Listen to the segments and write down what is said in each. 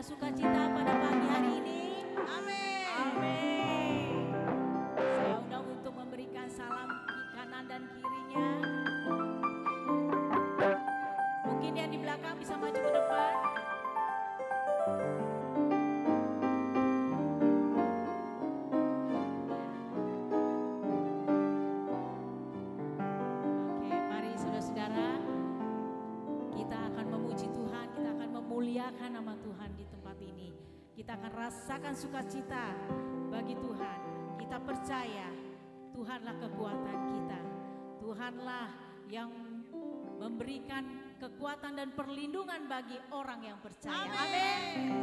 sukacita pada pagi hari ini? Amin. Amin. Saya undang untuk memberikan salam kanan dan kirinya. Mungkin yang di belakang bisa maju ke depan. Oke, mari saudara-saudara, kita akan memuji Tuhan, kita akan memuliakan nama Tuhan di tempat ini. Kita akan rasakan sukacita bagi Tuhan. Kita percaya Tuhanlah kekuatan kita. Tuhanlah yang memberikan kekuatan dan perlindungan bagi orang yang percaya. Amin.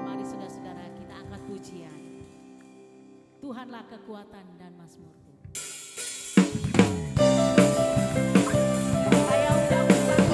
Mari saudara-saudara, kita angkat pujian. Tuhanlah kekuatan dan mazmurku. Saya undang Tuhan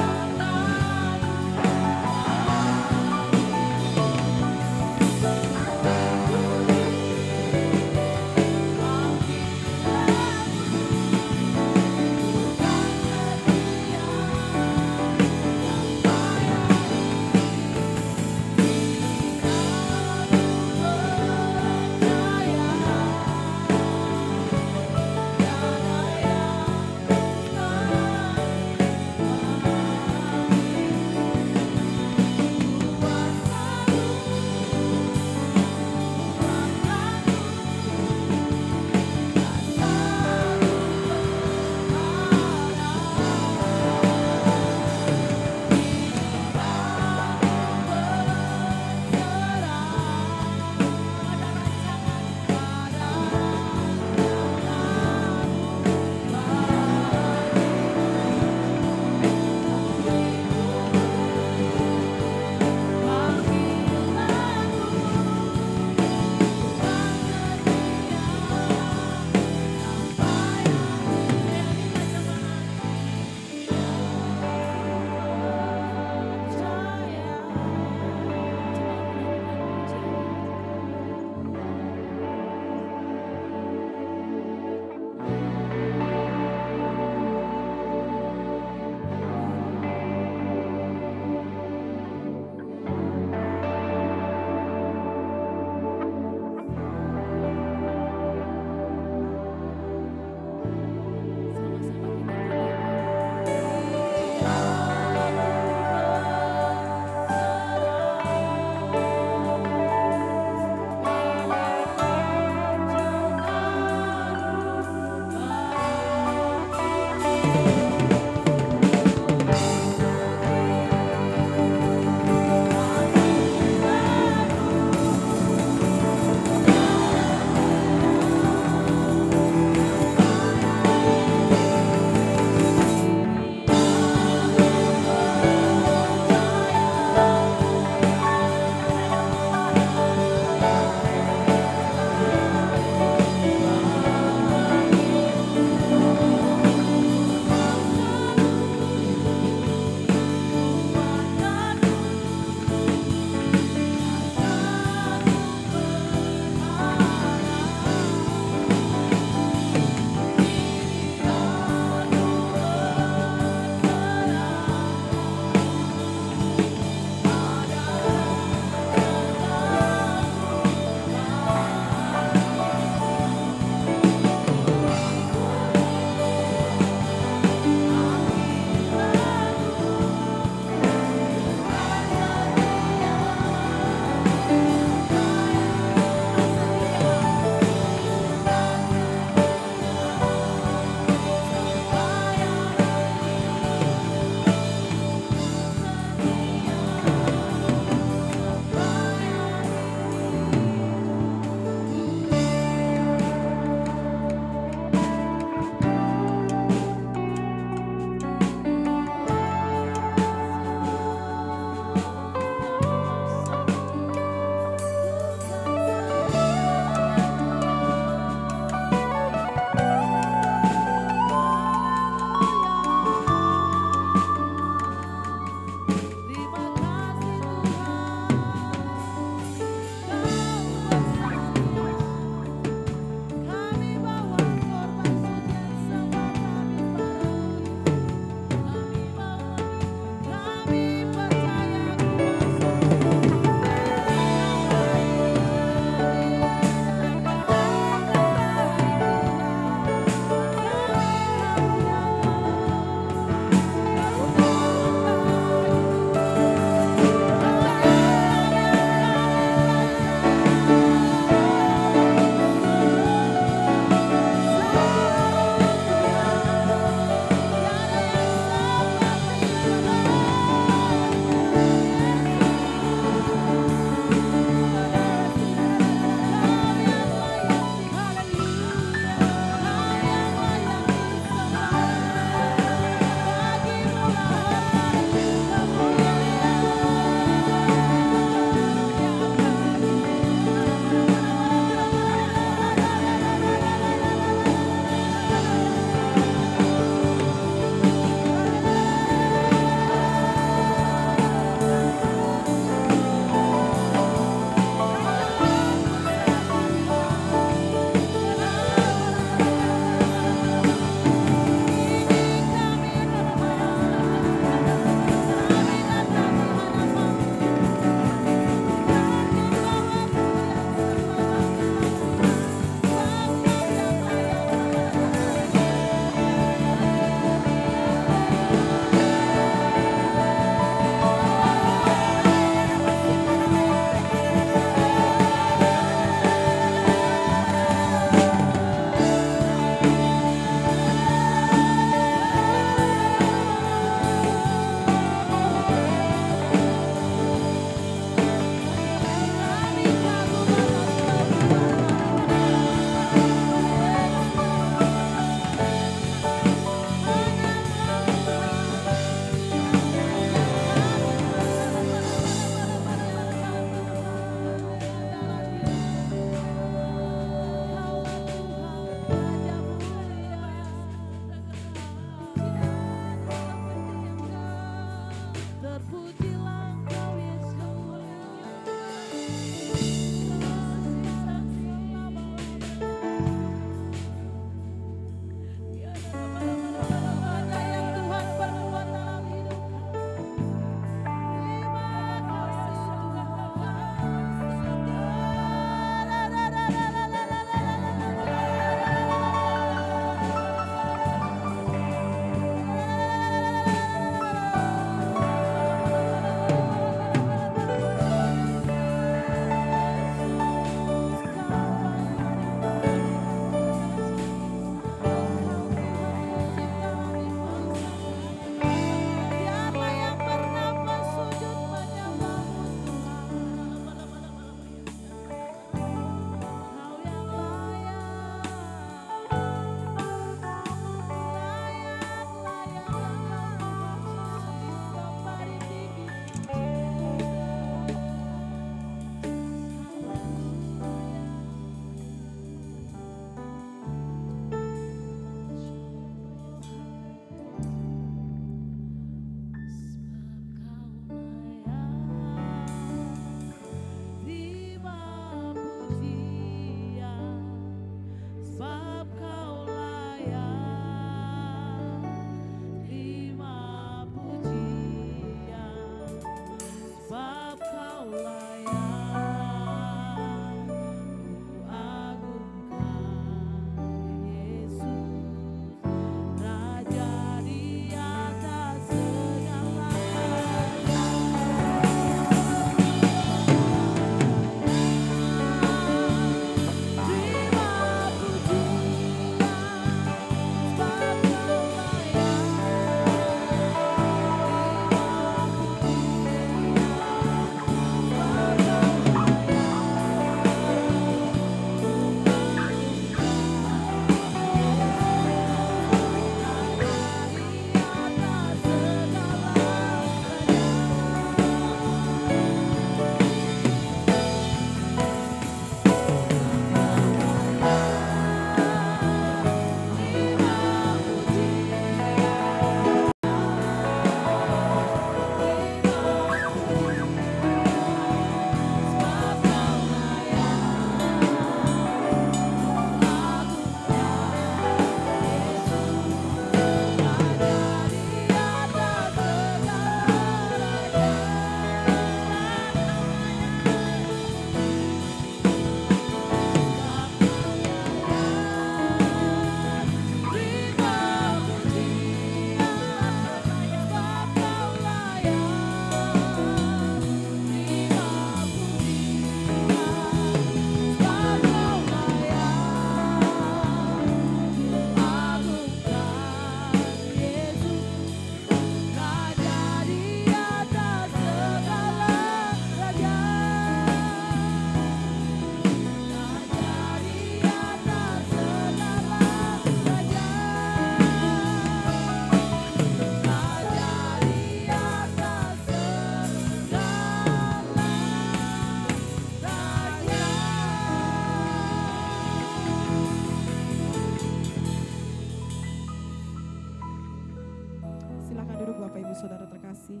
Silakan duduk Bapak Ibu Saudara terkasih.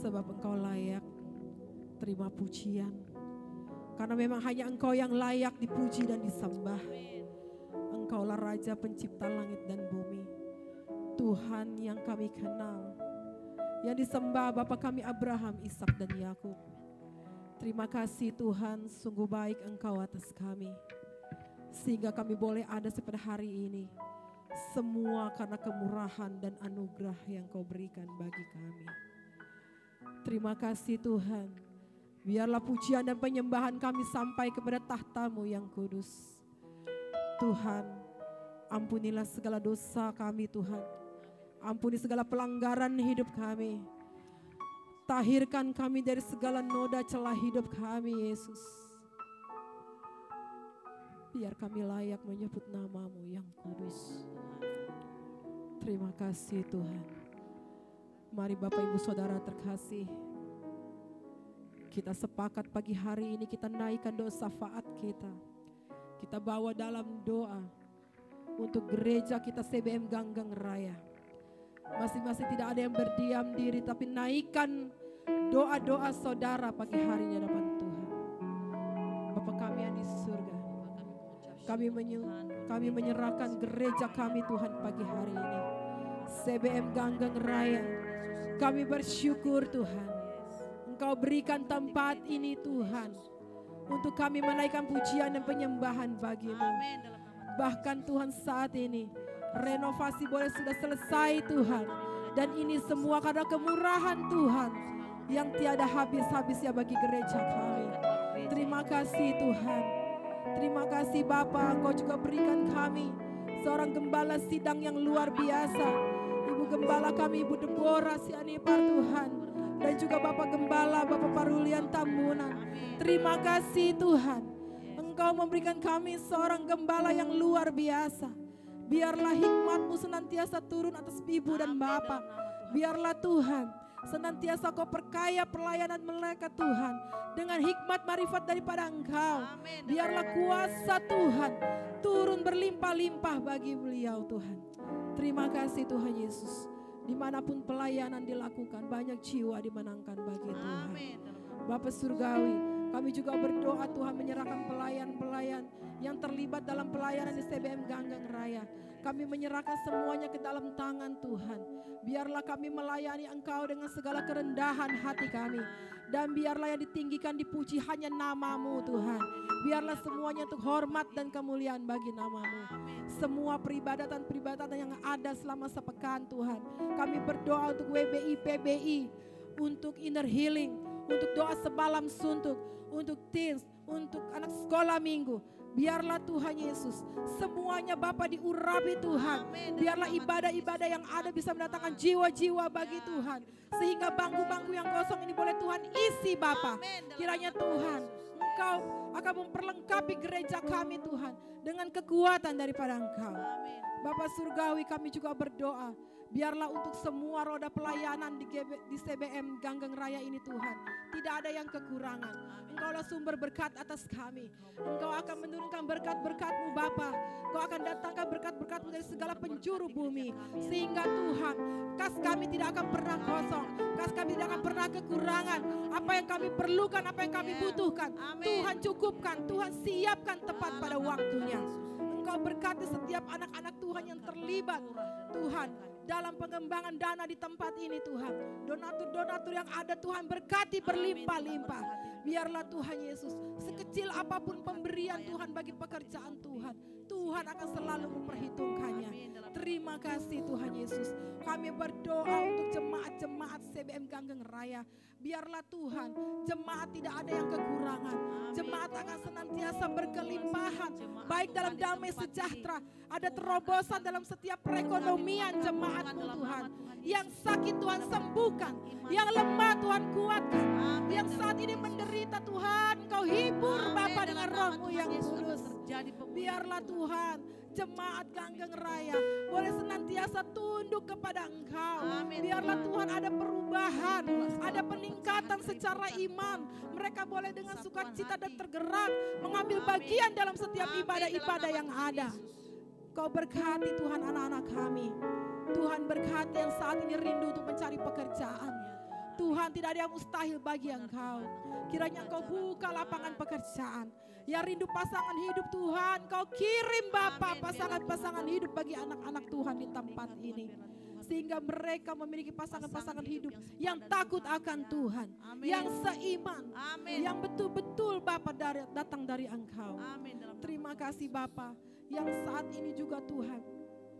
Sebab Engkau layak terima pujian. Karena memang hanya Engkau yang layak dipuji dan disembah. Engkaulah Raja pencipta langit dan bumi. Tuhan yang kami kenal. Yang disembah Bapa kami Abraham, Ishak dan Yakub. Terima kasih Tuhan, sungguh baik Engkau atas kami. Sehingga kami boleh ada seperti hari ini. Semua karena kemurahan dan anugerah yang Kau berikan bagi kami. Terima kasih Tuhan. Biarlah pujian dan penyembahan kami sampai kepada tahta-Mu yang kudus. Tuhan, ampunilah segala dosa kami Tuhan. Ampuni segala pelanggaran hidup kami. Tahirkan kami dari segala noda celah hidup kami Yesus. Biar kami layak menyebut nama-Mu yang kudus. Terima kasih Tuhan. Mari Bapak Ibu Saudara terkasih. Kita sepakat pagi hari ini kita naikkan doa syafaat kita. Kita bawa dalam doa untuk gereja kita CBM Ganggang Raya. Masing-masing tidak ada yang berdiam diri, tapi naikkan doa-doa saudara pagi hari di hadapan Tuhan. Bapa kami yang di surga, kami menyerahkan gereja kami Tuhan pagi hari ini. CBM Ganggang Raya, kami bersyukur Tuhan. Engkau berikan tempat ini Tuhan, untuk kami menaikkan pujian dan penyembahan bagi-Mu. Bahkan Tuhan saat ini, renovasi boleh sudah selesai Tuhan. Dan ini semua karena kemurahan Tuhan yang tiada habis-habisnya bagi gereja kami. Terima kasih Tuhan. Terima kasih Bapa, Engkau juga berikan kami seorang gembala sidang yang luar biasa. Ibu gembala kami, Ibu Deborah Sianipar Tuhan. Dan juga Bapak Gembala, Bapak Parulian Tambunan. Terima kasih Tuhan. Engkau memberikan kami seorang gembala yang luar biasa. Biarlah hikmat-Mu senantiasa turun atas ibu dan bapak. Biarlah Tuhan senantiasa Kau perkaya pelayanan mereka Tuhan. Dengan hikmat marifat daripada Engkau. Biarlah kuasa Tuhan turun berlimpah-limpah bagi beliau Tuhan. Terima kasih Tuhan Yesus. Dimanapun pelayanan dilakukan, banyak jiwa dimenangkan bagi Tuhan. Bapa Surgawi, kami juga berdoa Tuhan menyerahkan pelayan-pelayan yang terlibat dalam pelayanan di CBM Ganggang Raya. Kami menyerahkan semuanya ke dalam tangan Tuhan. Biarlah kami melayani Engkau dengan segala kerendahan hati kami. Dan biarlah yang ditinggikan dipuji hanya nama-Mu Tuhan. Biarlah semuanya untuk hormat dan kemuliaan bagi nama-Mu. Semua peribadatan-peribadatan yang ada selama sepekan Tuhan. Kami berdoa untuk WBI, PBI, untuk inner healing, untuk doa semalam suntuk, untuk teens, untuk anak sekolah minggu. Biarlah Tuhan Yesus semuanya Bapa diurapi Tuhan. Biarlah ibadah-ibadah yang ada bisa mendatangkan jiwa-jiwa bagi Tuhan. Sehingga bangku-bangku yang kosong ini boleh Tuhan isi Bapa. Kiranya Tuhan Engkau akan memperlengkapi gereja kami Tuhan dengan kekuatan daripada Engkau. Bapa Surgawi, kami juga berdoa. Biarlah untuk semua roda pelayanan di CBM Ganggang Raya ini Tuhan, tidak ada yang kekurangan. Engkaulah sumber berkat atas kami. Engkau akan menurunkan berkat-berkat-Mu Bapa. Engkau akan datangkan berkat-berkat-Mu dari segala penjuru bumi. Sehingga Tuhan, kas kami tidak akan pernah kosong. Kas kami tidak akan pernah kekurangan. Apa yang kami perlukan, apa yang kami butuhkan, Tuhan cukupkan, Tuhan siapkan tepat pada waktunya. Engkau berkati setiap anak-anak Tuhan yang terlibat Tuhan dalam pengembangan dana di tempat ini Tuhan. Donatur-donatur yang ada Tuhan berkati berlimpah-limpah. Biarlah Tuhan Yesus, sekecil apapun pemberian Tuhan bagi pekerjaan Tuhan, Tuhan akan selalu memperhitungkannya. Terima kasih Tuhan Yesus. Kami berdoa untuk jemaat-jemaat CBM Ganggang Raya. Biarlah Tuhan, jemaat tidak ada yang kekurangan. Jemaat akan senantiasa berkelimpahan. Baik dalam damai sejahtera, ada terobosan dalam setiap perekonomian jemaat-Mu Tuhan. Yang sakit Tuhan sembuhkan, yang lemah Tuhan kuatkan, yang saat ini menderita Tuhan Engkau hibur Bapa dengan Roh-Mu yang kudus. Biarlah Tuhan, jemaat Ganggang Raya boleh senantiasa tunduk kepada Engkau. Biarlah Tuhan ada perubahan, ada peningkatan secara iman. Mereka boleh dengan sukacita dan tergerak mengambil bagian dalam setiap ibadah-ibadah yang ada. Kau berkati Tuhan anak-anak kami. Tuhan berkati yang saat ini rindu untuk mencari pekerjaan. Tuhan, tidak ada yang mustahil bagi Engkau. Kiranya Engkau buka lapangan pekerjaan. Yang rindu pasangan hidup Tuhan, Kau kirim Bapa pasangan-pasangan hidup bagi anak-anak Tuhan di tempat ini. Sehingga mereka memiliki pasangan-pasangan hidup yang takut akan Tuhan, yang seiman, yang betul-betul Bapa datang dari Engkau. Terima kasih Bapa, yang saat ini juga Tuhan,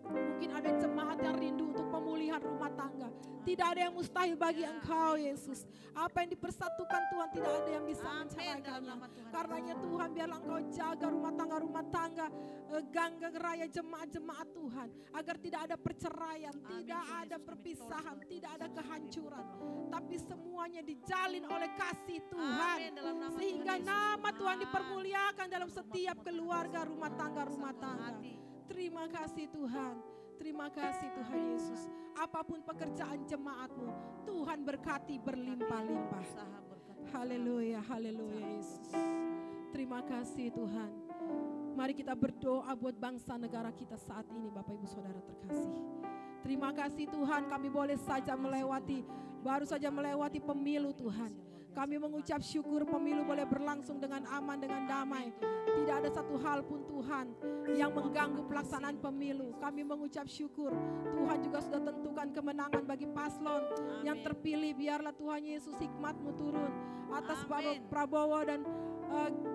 mungkin ada jemaat yang rindu untuk pemulihan rumah tangga. Tidak ada yang mustahil bagi Engkau Yesus. Apa yang dipersatukan Tuhan, tidak ada yang bisa menceraikannya. Karenanya Tuhan, biarlah Engkau jaga rumah tangga Ganggang Raya, jemaat-jemaat Tuhan, agar tidak ada perceraian, tidak ada perpisahan, tidak ada kehancuran, tapi semuanya dijalin oleh kasih Tuhan, sehingga nama Tuhan dipermuliakan dalam setiap keluarga rumah tangga. Terima kasih Tuhan. Terima kasih Tuhan Yesus. Apapun pekerjaan jemaat-Mu, Tuhan berkati berlimpah-limpah. Haleluya, haleluya Yesus. Terima kasih Tuhan. Mari kita berdoa buat bangsa negara kita saat ini, Bapak Ibu Saudara terkasih. Terima kasih Tuhan, kami boleh saja baru saja melewati pemilu Tuhan. Kami mengucap syukur pemilu boleh berlangsung dengan aman, dengan damai. Tidak ada satu hal pun Tuhan yang mengganggu pelaksanaan pemilu. Kami mengucap syukur Tuhan juga sudah tentukan kemenangan bagi paslon yang terpilih. Biarlah Tuhan Yesus hikmat-Mu turun atas Prabowo dan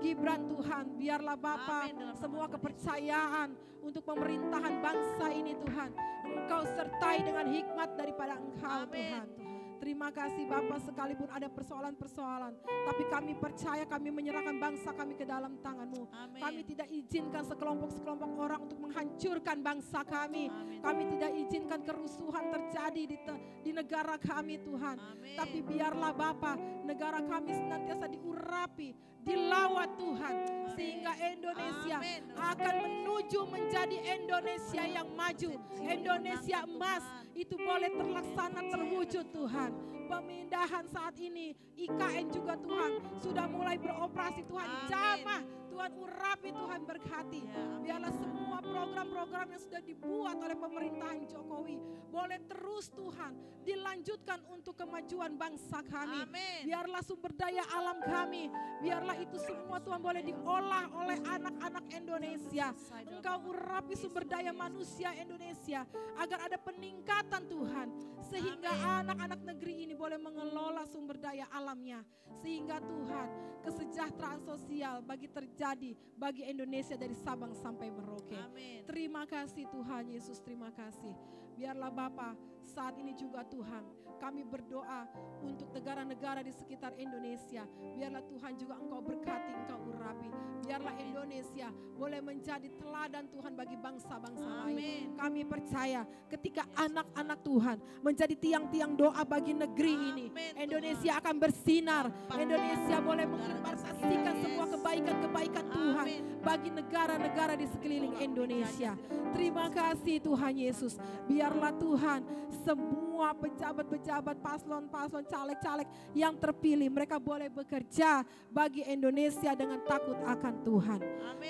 Gibran Tuhan. Biarlah Bapa semua kepercayaan untuk pemerintahan bangsa ini Tuhan, Engkau sertai dengan hikmat daripada Engkau Tuhan. Terima kasih Bapak, sekalipun ada persoalan-persoalan, tapi kami percaya, kami menyerahkan bangsa kami ke dalam tangan-Mu. Kami tidak izinkan sekelompok-sekelompok orang untuk menghancurkan bangsa kami. Kami tidak izinkan kerusuhan terjadi di negara kami Tuhan. Tapi biarlah Bapak, negara kami senantiasa diurapi, dilawat Tuhan, sehingga Indonesia akan menuju menjadi Indonesia yang maju, Indonesia emas. Itu boleh terlaksana, terwujud Tuhan. Pemindahan saat ini IKN juga Tuhan sudah mulai beroperasi Tuhan. Jamah Tuhan, urapi Tuhan, berkati. Biarlah semua program-program yang sudah dibuat oleh pemerintahan Jokowi boleh terus Tuhan dilanjutkan untuk kemajuan bangsa kami. Biarlah sumber daya alam kami, biarlah itu semua Tuhan boleh diolah oleh anak-anak Indonesia. Engkau urapi sumber daya manusia Indonesia agar ada peningkatan Tuhan, sehingga anak-anak negeri ini boleh mengelola sumber daya alamnya, sehingga Tuhan kesejahteraan sosial terjadi bagi Indonesia dari Sabang sampai Merauke. Terima kasih Tuhan Yesus, terima kasih. Biarlah Bapa saat ini juga Tuhan, kami berdoa untuk negara-negara di sekitar Indonesia. Biarlah Tuhan juga Engkau berkati, Engkau urapi. Biarlah Indonesia boleh menjadi teladan Tuhan bagi bangsa-bangsa lain. Kami percaya ketika anak-anak Tuhan menjadi tiang-tiang doa bagi negeri ini, Indonesia akan bersinar. Indonesia boleh mengimpartasikan semua kebaikan-kebaikan Tuhan bagi negara-negara di sekeliling Indonesia. Terima kasih Tuhan Yesus. Biarlah Tuhan semua pejabat-pejabat, paslon-paslon, caleg-caleg yang terpilih, mereka boleh bekerja bagi Indonesia dengan takut akan Tuhan.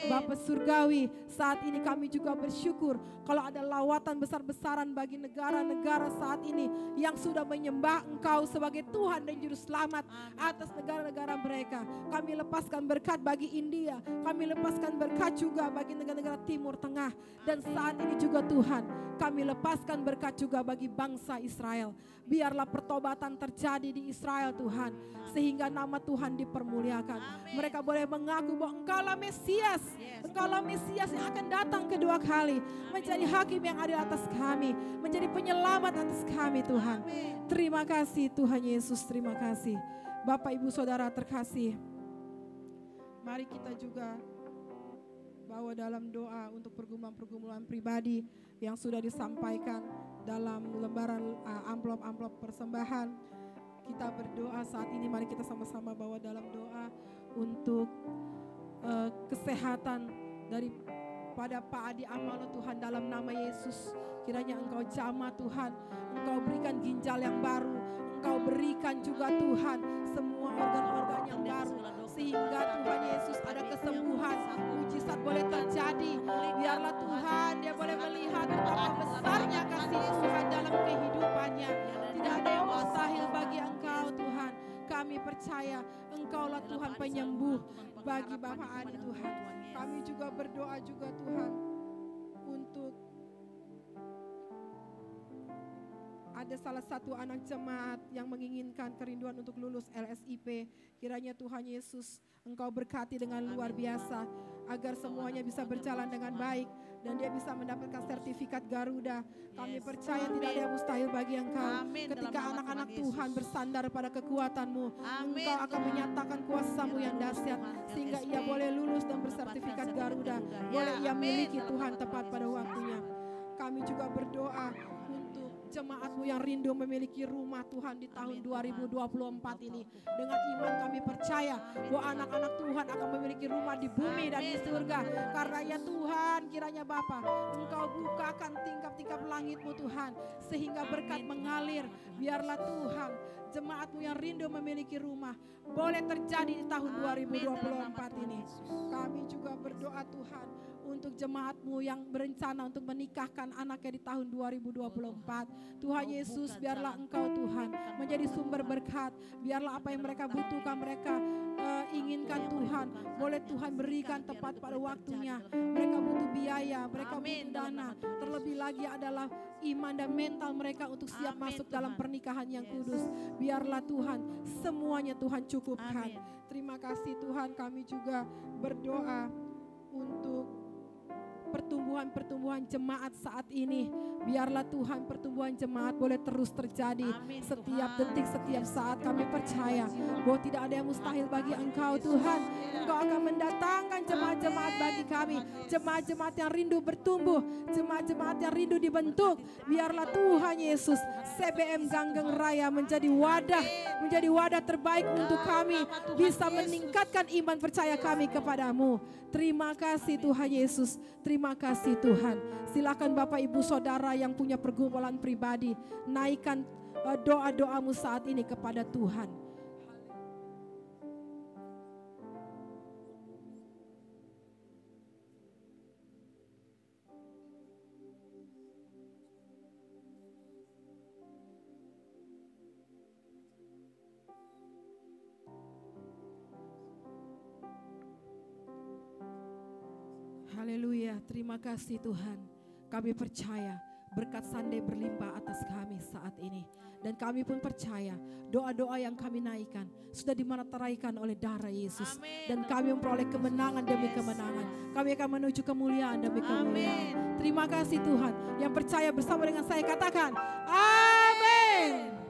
Bapa Surgawi, saat ini kami juga bersyukur kalau ada lawatan besar-besaran bagi negara-negara saat ini yang sudah menyembah Engkau sebagai Tuhan dan Juru Selamat atas negara-negara mereka. Kami lepaskan berkat bagi India, kami lepaskan berkat juga bagi negara-negara Timur Tengah, dan saat ini juga Tuhan, kami lepaskan berkat juga bagi bangsa Israel. Biarlah pertobatan terjadi di Israel Tuhan, sehingga nama Tuhan dipermuliakan. Mereka boleh mengaku bahwa Engkaulah Mesias, Engkaulah Mesias yang akan datang kedua kali, menjadi hakim yang adil atas kami, menjadi penyelamat atas kami Tuhan. Terima kasih Tuhan Yesus, terima kasih. Bapak Ibu Saudara terkasih, mari kita juga bawa dalam doa untuk pergumulan-pergumulan pribadi yang sudah disampaikan dalam lembaran amplop-amplop persembahan. Kita berdoa saat ini, mari kita sama-sama bawa dalam doa untuk kesehatan daripada Pak Adi Amalo Tuhan, dalam nama Yesus. Kiranya Engkau jamah Tuhan, Engkau berikan ginjal yang baru, Engkau berikan juga Tuhan semua organ-organ yang baru, sehingga Tuhan Yesus ada kesembuhan, mujizat boleh terjadi. Biarlah Tuhan dia boleh melihat betapa besarnya kasih Tuhan dalam percaya Engkaulah Tuhan penyembuh bagi Bapak Adi Tuhan. Kami juga berdoa juga Tuhan untuk ada salah satu anak jemaat yang menginginkan kerinduan untuk lulus LSIP. Kiranya Tuhan Yesus Engkau berkati dengan luar biasa agar semuanya bisa berjalan dengan baik dan dia bisa mendapatkan sertifikat Garuda. Kami percaya tidak ada yang mustahil bagi Engkau. Ketika anak-anak Tuhan bersandar pada kekuatan-Mu, Engkau akan menyatakan kuasa-Mu yang dahsyat sehingga ia boleh lulus dan bersertifikat Garuda. Boleh ia miliki Tuhan tepat pada waktunya. Kami juga berdoa untuk jemaat-Mu yang rindu memiliki rumah Tuhan di tahun 2024 ini. Dengan iman kami percaya bahwa anak-anak Tuhan akan memiliki rumah di bumi dan di surga. Karena ya Tuhan, kiranya Bapa, Engkau bukakan tingkap-tingkap langit-Mu Tuhan, sehingga berkat mengalir. Biarlah Tuhan, jemaat-Mu yang rindu memiliki rumah boleh terjadi di tahun 2024 ini. Kami juga berdoa Tuhan untuk jemaat-Mu yang berencana untuk menikahkan anaknya di tahun 2024. Tuhan Yesus, biarlah Engkau Tuhan menjadi sumber berkat. Biarlah apa yang mereka butuhkan, mereka inginkan Tuhan, boleh Tuhan berikan tepat pada waktunya. Mereka butuh biaya, mereka butuh dana. Terlebih lagi adalah iman dan mental mereka untuk siap masuk dalam pernikahan yang kudus. Biarlah Tuhan semuanya Tuhan cukupkan. Terima kasih Tuhan, kami juga berdoa untuk pertumbuhan jemaat saat ini. Biarlah Tuhan pertumbuhan jemaat boleh terus terjadi setiap detik, setiap saat. Kami percaya bahwa tidak ada yang mustahil bagi Engkau Tuhan. Engkau akan mendatangkan jemaat-jemaat bagi kami, jemaat-jemaat yang rindu bertumbuh, jemaat-jemaat yang rindu dibentuk. Biarlah Tuhan Yesus CBM Ganggeng Raya menjadi wadah terbaik untuk kami, bisa meningkatkan iman percaya kami kepadamu. Terima kasih Tuhan Yesus, terima kasih Tuhan. Silakan Bapak Ibu Saudara yang punya pergumulan pribadi, naikkan doa-doamu saat ini kepada Tuhan. Haleluya, terima kasih Tuhan. Kami percaya berkat Sande berlimpah atas kami saat ini. Dan kami pun percaya doa-doa yang kami naikkan sudah dimateraikan oleh darah Yesus. Dan kami memperoleh kemenangan demi kemenangan. Kami akan menuju kemuliaan demi kemuliaan. Terima kasih Tuhan. Yang percaya bersama dengan saya katakan amin.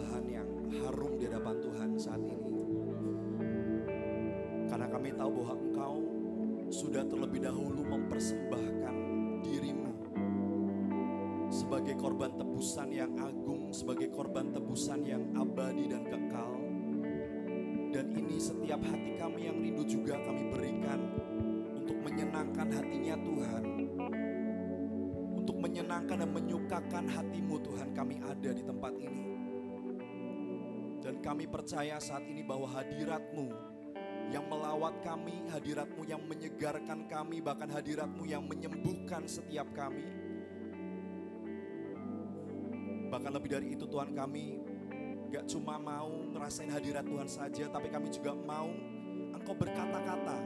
persembahan yang harum di hadapan Tuhan saat ini. Karena kami tahu bahwa Engkau sudah terlebih dahulu mempersembahkan dirimu sebagai korban tebusan yang agung, sebagai korban tebusan yang abadi dan kekal. Dan ini setiap hati kami yang rindu juga kami berikan untuk menyenangkan hatinya Tuhan. Untuk menyenangkan dan menyukakan hatimu Tuhan, kami ada di tempat ini. Dan kami percaya saat ini bahwa hadirat-Mu yang melawat kami, hadirat-Mu yang menyegarkan kami, bahkan hadirat-Mu yang menyembuhkan setiap kami. Bahkan lebih dari itu Tuhan, kami gak cuma mau ngerasain hadirat Tuhan saja, tapi kami juga mau Engkau berkata-kata,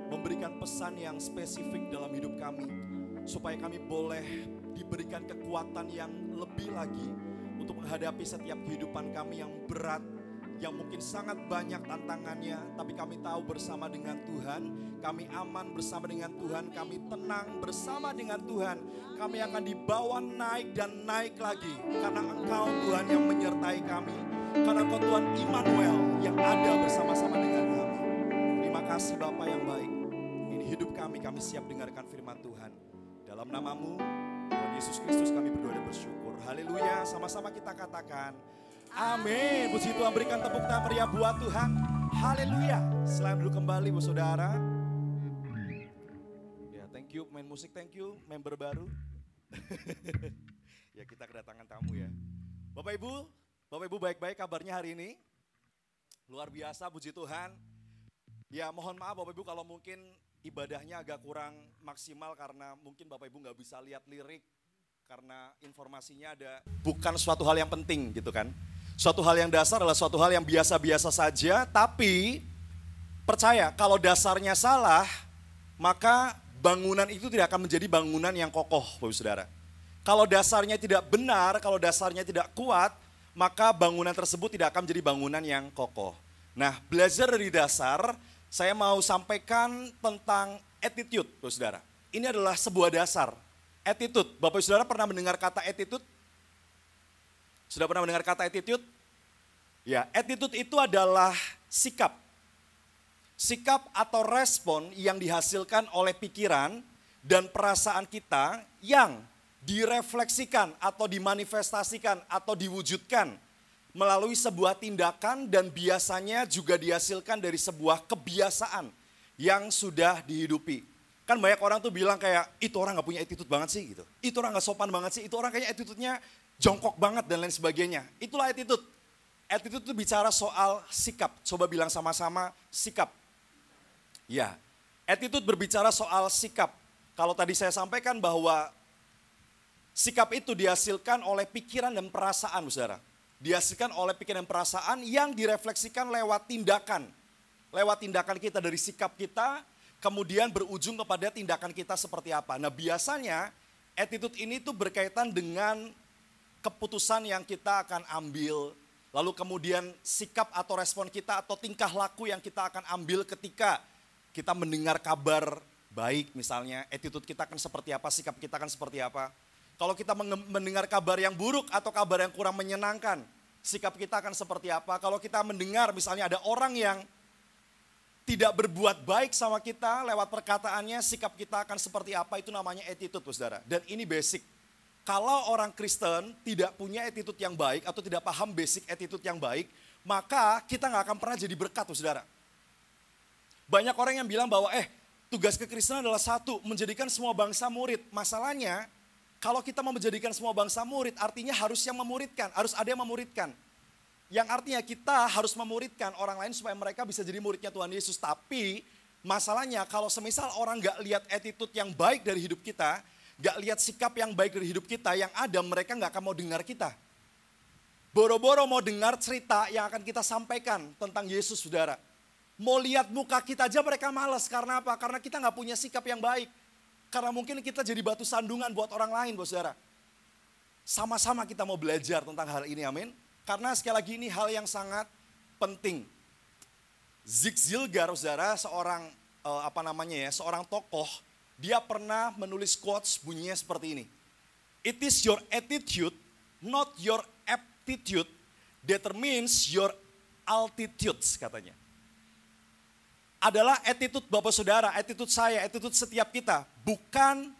memberikan pesan yang spesifik dalam hidup kami, supaya kami boleh diberikan kekuatan yang lebih lagi untuk menghadapi setiap kehidupan kami yang berat, yang mungkin sangat banyak tantangannya, tapi kami tahu bersama dengan Tuhan, kami aman bersama dengan Tuhan, kami tenang bersama dengan Tuhan, kami akan dibawa naik dan naik lagi, karena Engkau Tuhan yang menyertai kami, karena Engkau Tuhan Immanuel yang ada bersama-sama dengan kami. Terima kasih Bapa yang baik, ini hidup kami siap dengarkan firman Tuhan. Dalam nama-Mu, Tuhan Yesus Kristus kami berdoa dan bersyukur. Haleluya, sama-sama kita katakan amin. Puji Tuhan, berikan tepuk tangan meriah buat Tuhan. Haleluya. Selamat dulu kembali Bu Saudara. Ya, thank you main musik, thank you member baru. Ya, kita kedatangan tamu ya. Bapak Ibu baik-baik kabarnya hari ini? Luar biasa, puji Tuhan. Ya, mohon maaf Bapak Ibu kalau mungkin ibadahnya agak kurang maksimal karena mungkin Bapak Ibu nggak bisa lihat lirik karena informasinya ada bukan suatu hal yang penting gitu kan. Suatu hal yang dasar adalah suatu hal yang biasa-biasa saja, tapi percaya kalau dasarnya salah, maka bangunan itu tidak akan menjadi bangunan yang kokoh, Bapak Saudara. Kalau dasarnya tidak benar, kalau dasarnya tidak kuat, maka bangunan tersebut tidak akan menjadi bangunan yang kokoh. Nah, belajar dari dasar, saya mau sampaikan tentang attitude, Bapak Saudara. Ini adalah sebuah dasar. Attitude, Bapak Saudara pernah mendengar kata attitude? Sudah pernah mendengar kata attitude? Ya, attitude itu adalah sikap. Sikap atau respon yang dihasilkan oleh pikiran dan perasaan kita yang direfleksikan atau dimanifestasikan atau diwujudkan melalui sebuah tindakan dan biasanya juga dihasilkan dari sebuah kebiasaan yang sudah dihidupi. Kan banyak orang tuh bilang kayak, itu orang gak punya attitude banget sih gitu. Itu orang gak sopan banget sih, itu orang kayaknya attitude-nya jongkok banget dan lain sebagainya. Itulah attitude. Attitude itu bicara soal sikap. Coba bilang sama-sama sikap. Ya, attitude berbicara soal sikap. Kalau tadi saya sampaikan bahwa sikap itu dihasilkan oleh pikiran dan perasaan, saudara. Dihasilkan oleh pikiran dan perasaan yang direfleksikan lewat tindakan. Lewat tindakan kita dari sikap kita, kemudian berujung kepada tindakan kita seperti apa. Nah biasanya attitude ini tuh berkaitan dengan keputusan yang kita akan ambil. Lalu kemudian sikap atau respon kita atau tingkah laku yang kita akan ambil ketika kita mendengar kabar baik misalnya. Attitude kita akan seperti apa, sikap kita akan seperti apa. Kalau kita mendengar kabar yang buruk atau kabar yang kurang menyenangkan, sikap kita akan seperti apa. Kalau kita mendengar misalnya ada orang yang tidak berbuat baik sama kita lewat perkataannya, sikap kita akan seperti apa, itu namanya attitude, saudara. Dan ini basic. Kalau orang Kristen tidak punya attitude yang baik atau tidak paham basic attitude yang baik, maka kita nggak akan pernah jadi berkat, saudara. Banyak orang yang bilang bahwa tugas kekristenan adalah satu, menjadikan semua bangsa murid. Masalahnya, kalau kita mau menjadikan semua bangsa murid, artinya harus yang memuridkan, harus ada yang memuridkan. Yang artinya kita harus memuridkan orang lain supaya mereka bisa jadi muridnya Tuhan Yesus. Tapi masalahnya kalau semisal orang gak lihat attitude yang baik dari hidup kita, gak lihat sikap yang baik dari hidup kita, yang ada mereka gak akan mau dengar kita. Boro-boro mau dengar cerita yang akan kita sampaikan tentang Yesus, saudara. Mau lihat muka kita aja mereka malas. Karena apa? Karena kita gak punya sikap yang baik. Karena mungkin kita jadi batu sandungan buat orang lain, saudara. Sama-sama kita mau belajar tentang hal ini, amin. Karena sekali lagi ini hal yang sangat penting. Zig Ziglar, saudara, seorang seorang tokoh, dia pernah menulis quotes bunyinya seperti ini. It is your attitude, not your aptitude, determines your altitudes katanya. Adalah attitude Bapak Saudara, attitude saya, attitude setiap kita. Bukan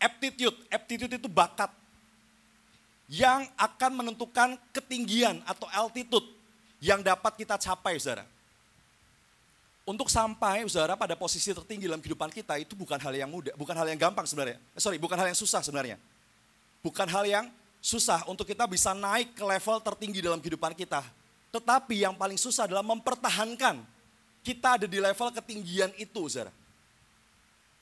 aptitude. Aptitude itu bakat. Yang akan menentukan ketinggian atau altitude yang dapat kita capai, saudara. Untuk sampai, saudara, pada posisi tertinggi dalam kehidupan kita itu bukan hal yang mudah, bukan hal yang gampang sebenarnya. Bukan hal yang susah sebenarnya. Bukan hal yang susah untuk kita bisa naik ke level tertinggi dalam kehidupan kita. Tetapi yang paling susah adalah mempertahankan kita ada di level ketinggian itu, saudara.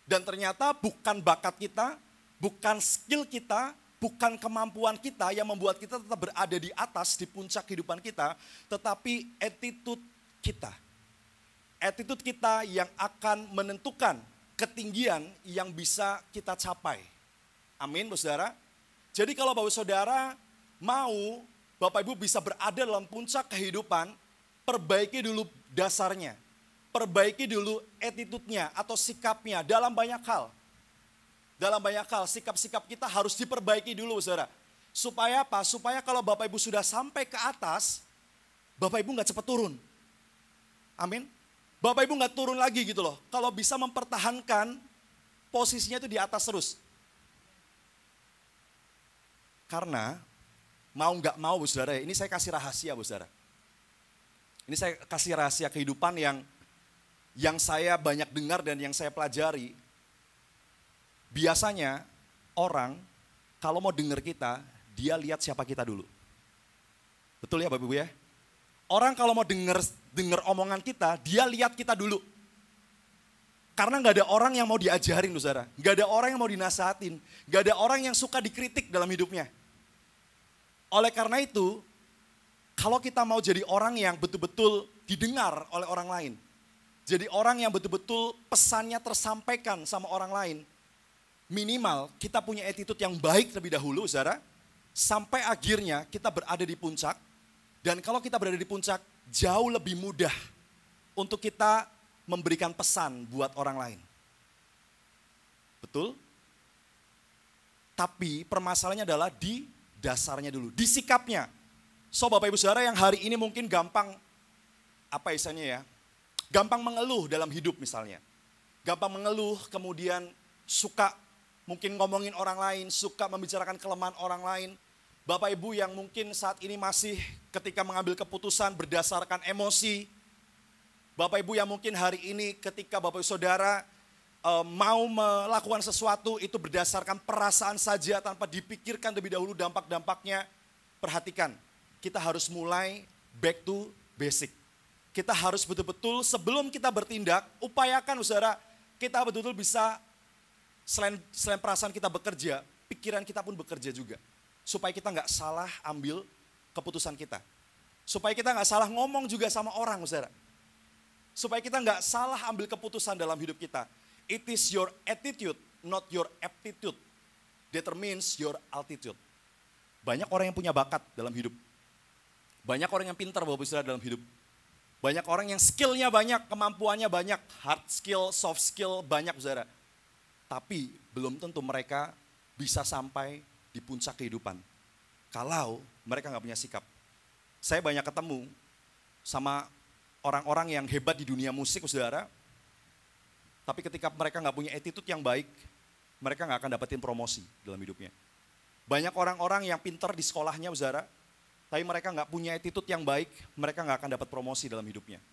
Dan ternyata bukan bakat kita, bukan skill kita, bukan kemampuan kita yang membuat kita tetap berada di atas, di puncak kehidupan kita, tetapi attitude kita. Attitude kita yang akan menentukan ketinggian yang bisa kita capai. Amin, saudara. Jadi kalau Bapak Saudara mau Bapak Ibu bisa berada dalam puncak kehidupan, perbaiki dulu dasarnya. Perbaiki dulu attitude-nya atau sikapnya dalam banyak hal. Dalam banyak hal, sikap-sikap kita harus diperbaiki dulu, saudara. Supaya apa? Supaya kalau Bapak Ibu sudah sampai ke atas, Bapak Ibu nggak cepat turun. Amin. Bapak Ibu nggak turun lagi gitu loh. Kalau bisa mempertahankan posisinya itu di atas terus. Karena mau nggak mau, saudara, ini saya kasih rahasia, saudara. Ini saya kasih rahasia kehidupan yang saya banyak dengar dan yang saya pelajari. Biasanya orang kalau mau dengar kita, dia lihat siapa kita dulu. Betul ya Bapak Ibu ya? Orang kalau mau dengar omongan kita, dia lihat kita dulu. Karena gak ada orang yang mau diajarin, saudara. Gak ada orang yang mau dinasehatin. Gak ada orang yang suka dikritik dalam hidupnya. Oleh karena itu, kalau kita mau jadi orang yang betul-betul didengar oleh orang lain. Jadi orang yang betul-betul pesannya tersampaikan sama orang lain. Minimal kita punya attitude yang baik terlebih dahulu, saudara. Sampai akhirnya kita berada di puncak. Dan kalau kita berada di puncak, jauh lebih mudah untuk kita memberikan pesan buat orang lain. Betul? Tapi permasalahannya adalah di dasarnya dulu, di sikapnya. So Bapak Ibu Saudara yang hari ini mungkin gampang, apa istilahnya ya, gampang mengeluh dalam hidup misalnya. Gampang mengeluh, kemudian suka mungkin ngomongin orang lain, suka membicarakan kelemahan orang lain. Bapak Ibu yang mungkin saat ini masih ketika mengambil keputusan berdasarkan emosi. Bapak Ibu yang mungkin hari ini ketika Bapak Ibu Saudara mau melakukan sesuatu itu berdasarkan perasaan saja tanpa dipikirkan lebih dahulu dampak-dampaknya. Perhatikan, kita harus mulai back to basic. Kita harus betul-betul sebelum kita bertindak, upayakan saudara, kita betul-betul bisa selain perasaan kita bekerja, pikiran kita pun bekerja juga. Supaya kita nggak salah ambil keputusan kita. Supaya kita nggak salah ngomong juga sama orang, saudara. Supaya kita nggak salah ambil keputusan dalam hidup kita. It is your attitude, not your aptitude, determines your altitude. Banyak orang yang punya bakat dalam hidup. Banyak orang yang pintar Bapak Saudara dalam hidup. Banyak orang yang skillnya banyak, kemampuannya banyak. Hard skill, soft skill, banyak saudara. Tapi belum tentu mereka bisa sampai di puncak kehidupan. Kalau mereka nggak punya sikap. Saya banyak ketemu sama orang-orang yang hebat di dunia musik, saudara. Tapi ketika mereka nggak punya attitude yang baik, mereka nggak akan dapetin promosi dalam hidupnya. Banyak orang-orang yang pintar di sekolahnya, saudara. Tapi mereka nggak punya attitude yang baik, mereka nggak akan dapat promosi dalam hidupnya.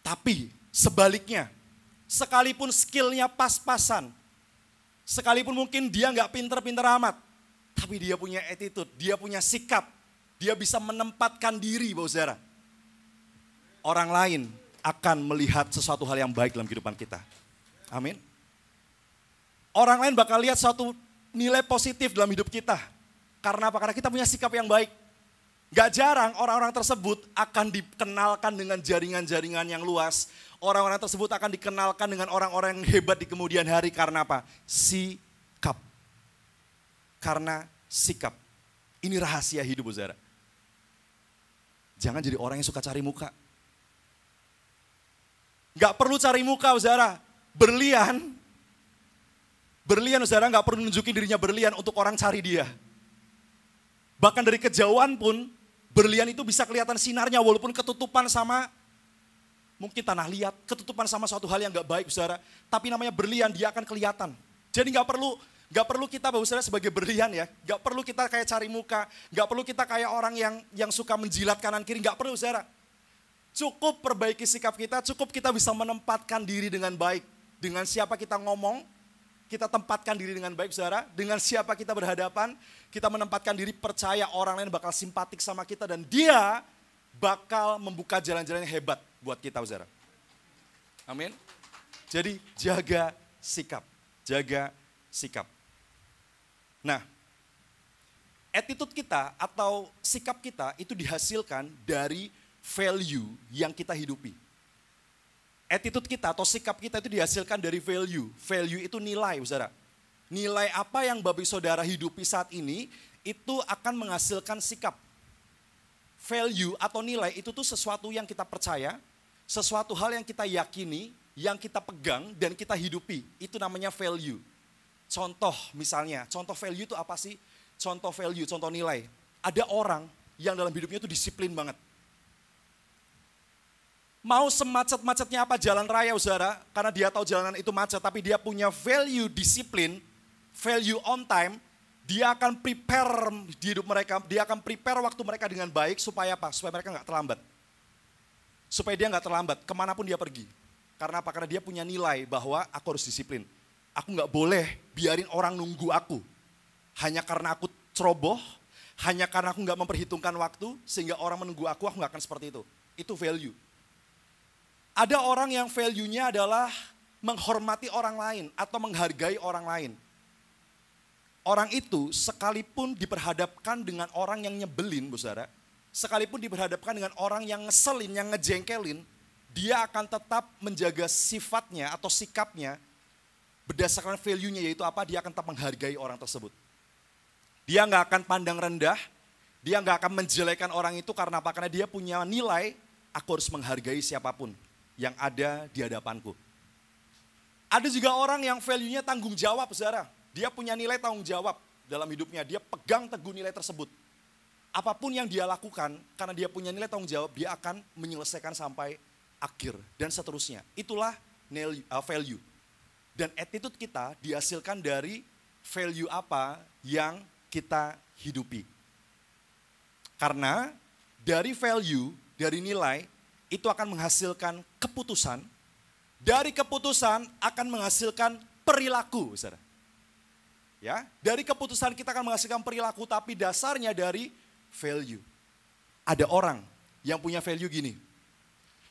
Tapi sebaliknya, sekalipun skillnya pas-pasan, sekalipun mungkin dia nggak pinter-pinter amat, tapi dia punya attitude, dia punya sikap, dia bisa menempatkan diri, Bapak Saudara. Orang lain akan melihat sesuatu hal yang baik dalam kehidupan kita. Amin. Orang lain bakal lihat suatu nilai positif dalam hidup kita. Karena apa? Karena kita punya sikap yang baik. Gak jarang orang-orang tersebut akan dikenalkan dengan jaringan-jaringan yang luas. Orang-orang tersebut akan dikenalkan dengan orang-orang yang hebat di kemudian hari. Karena apa? Sikap. Karena sikap. Ini rahasia hidup, saudara. Jangan jadi orang yang suka cari muka. Gak perlu cari muka, saudara. Berlian, saudara, gak perlu nunjukin dirinya berlian untuk orang cari dia. Bahkan dari kejauhan pun, Berlian itu bisa kelihatan sinarnya walaupun ketutupan sama mungkin tanah liat, ketutupan sama suatu hal yang gak baik saudara. Tapi namanya berlian, dia akan kelihatan. Jadi gak perlu kita saudara sebagai berlian ya. Gak perlu kita kayak cari muka, gak perlu kita kayak orang yang suka menjilat kanan kiri, gak perlu saudara. Cukup perbaiki sikap kita, cukup kita bisa menempatkan diri dengan baik. Dengan siapa kita ngomong, kita tempatkan diri dengan baik saudara. Dengan siapa kita berhadapan, kita menempatkan diri percaya orang lain bakal simpatik sama kita. Dan dia bakal membuka jalan-jalan yang hebat buat kita saudara. Amin. Jadi jaga sikap, jaga sikap. Nah, attitude kita atau sikap kita itu dihasilkan dari value yang kita hidupi. Attitude kita atau sikap kita itu dihasilkan dari value. Value itu nilai, saudara. Nilai apa yang bapak saudara hidupi saat ini, itu akan menghasilkan sikap. Value atau nilai itu tuh sesuatu yang kita percaya, sesuatu hal yang kita yakini, yang kita pegang dan kita hidupi. Itu namanya value. Contoh misalnya, contoh value itu apa sih? Contoh value, contoh nilai. Ada orang yang dalam hidupnya itu disiplin banget. Mau semacet-macetnya apa jalan raya saudara, karena dia tahu jalanan itu macet, tapi dia punya value disiplin, value on time, dia akan prepare di hidup mereka, dia akan prepare waktu mereka dengan baik, supaya apa? Supaya mereka nggak terlambat. Supaya dia nggak terlambat, kemanapun dia pergi. Karena apa? Karena dia punya nilai bahwa aku harus disiplin. Aku nggak boleh biarin orang nunggu aku. Hanya karena aku ceroboh, hanya karena aku nggak memperhitungkan waktu, sehingga orang menunggu aku nggak akan seperti itu. Itu value. Ada orang yang value-nya adalah menghormati orang lain atau menghargai orang lain. Orang itu sekalipun diperhadapkan dengan orang yang nyebelin, saudara, sekalipun diperhadapkan dengan orang yang ngeselin, yang ngejengkelin, dia akan tetap menjaga sifatnya atau sikapnya berdasarkan value-nya, yaitu apa? Dia akan tetap menghargai orang tersebut. Dia nggak akan pandang rendah, dia nggak akan menjelekan orang itu karena apa? Karena dia punya nilai, aku harus menghargai siapapun yang ada di hadapanku. Ada juga orang yang value-nya tanggung jawab, saudara. Dia punya nilai tanggung jawab dalam hidupnya. Dia pegang teguh nilai tersebut. Apapun yang dia lakukan, karena dia punya nilai tanggung jawab, dia akan menyelesaikan sampai akhir dan seterusnya. Itulah value. Dan attitude kita dihasilkan dari value apa yang kita hidupi. Karena dari value, dari nilai, itu akan menghasilkan keputusan. Dari keputusan akan menghasilkan perilaku, saudara. Ya, dari keputusan kita akan menghasilkan perilaku, tapi dasarnya dari value. Ada orang yang punya value gini.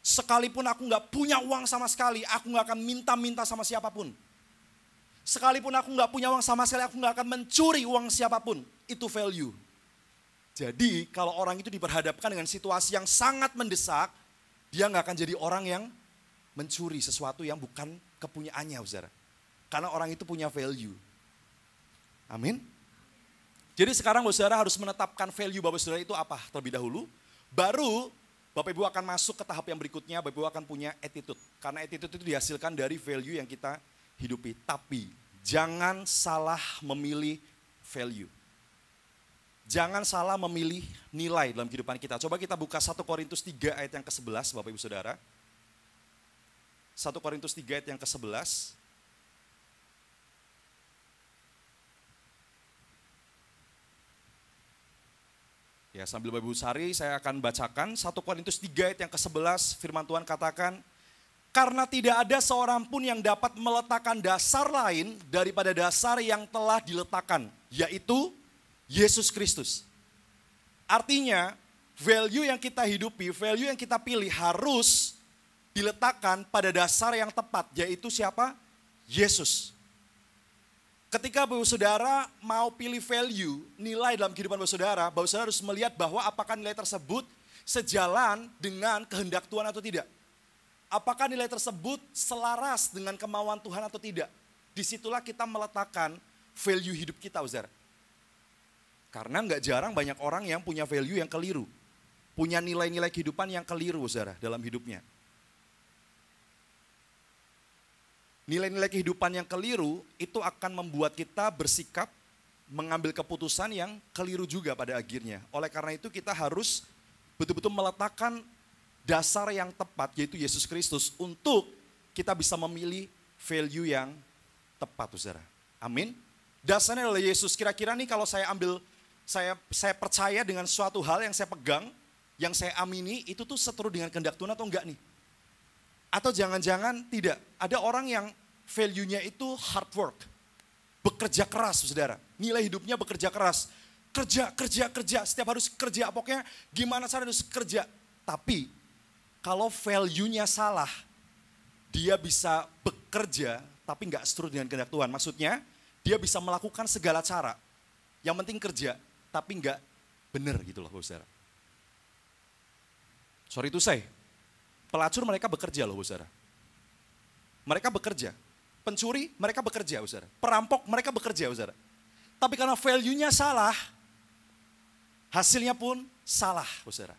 Sekalipun aku nggak punya uang sama sekali, aku nggak akan minta-minta sama siapapun. Sekalipun aku nggak punya uang sama sekali, aku nggak akan mencuri uang siapapun. Itu value. Jadi kalau orang itu diperhadapkan dengan situasi yang sangat mendesak, dia nggak akan jadi orang yang mencuri sesuatu yang bukan kepunyaannya, saudara. Karena orang itu punya value. Amin. Jadi sekarang saudara harus menetapkan value Bapak saudara itu apa terlebih dahulu. Baru Bapak Ibu akan masuk ke tahap yang berikutnya, Bapak Ibu akan punya attitude. Karena attitude itu dihasilkan dari value yang kita hidupi. Tapi jangan salah memilih value. Jangan salah memilih nilai dalam kehidupan kita. Coba kita buka 1 Korintus 3 ayat yang ke-11 Bapak Ibu Saudara. 1 Korintus 3 ayat yang ke-11. Ya, sambil Bapak Ibu cari, saya akan bacakan 1 Korintus 3 ayat yang ke-11. Firman Tuhan katakan, karena tidak ada seorang pun yang dapat meletakkan dasar lain daripada dasar yang telah diletakkan, yaitu Yesus Kristus. Artinya, value yang kita hidupi, value yang kita pilih harus diletakkan pada dasar yang tepat, yaitu siapa? Yesus. Ketika Bapak Saudara mau pilih value, nilai dalam kehidupan Bapak Saudara harus melihat bahwa apakah nilai tersebut sejalan dengan kehendak Tuhan atau tidak. Apakah nilai tersebut selaras dengan kemauan Tuhan atau tidak. Disitulah kita meletakkan value hidup kita, saudara. Karena nggak jarang banyak orang yang punya value yang keliru. Punya nilai-nilai kehidupan yang keliru, saudara, dalam hidupnya. Nilai-nilai kehidupan yang keliru itu akan membuat kita bersikap, mengambil keputusan yang keliru juga pada akhirnya. Oleh karena itu kita harus betul-betul meletakkan dasar yang tepat, yaitu Yesus Kristus, untuk kita bisa memilih value yang tepat, saudara. Amin. Dasarnya adalah Yesus. Kira-kira nih kalau saya ambil, saya percaya dengan suatu hal yang saya pegang, yang saya amini, itu tuh seturut dengan kehendak Tuhan atau enggak nih? Atau jangan-jangan tidak. Ada orang yang value-nya itu hard work. Bekerja keras, saudara. Nilai hidupnya bekerja keras. Kerja. Setiap harus kerja. Pokoknya gimana cara harus kerja. Tapi kalau value-nya salah, dia bisa bekerja tapi enggak seturut dengan kehendak Tuhan. Maksudnya, dia bisa melakukan segala cara. Yang penting kerja, tapi enggak benar gitu loh, saudara. Sorry to say, pelacur mereka bekerja loh, saudara. Mereka bekerja. Pencuri mereka bekerja, saudara. Perampok mereka bekerja, saudara. Tapi karena value-nya salah, hasilnya pun salah, saudara.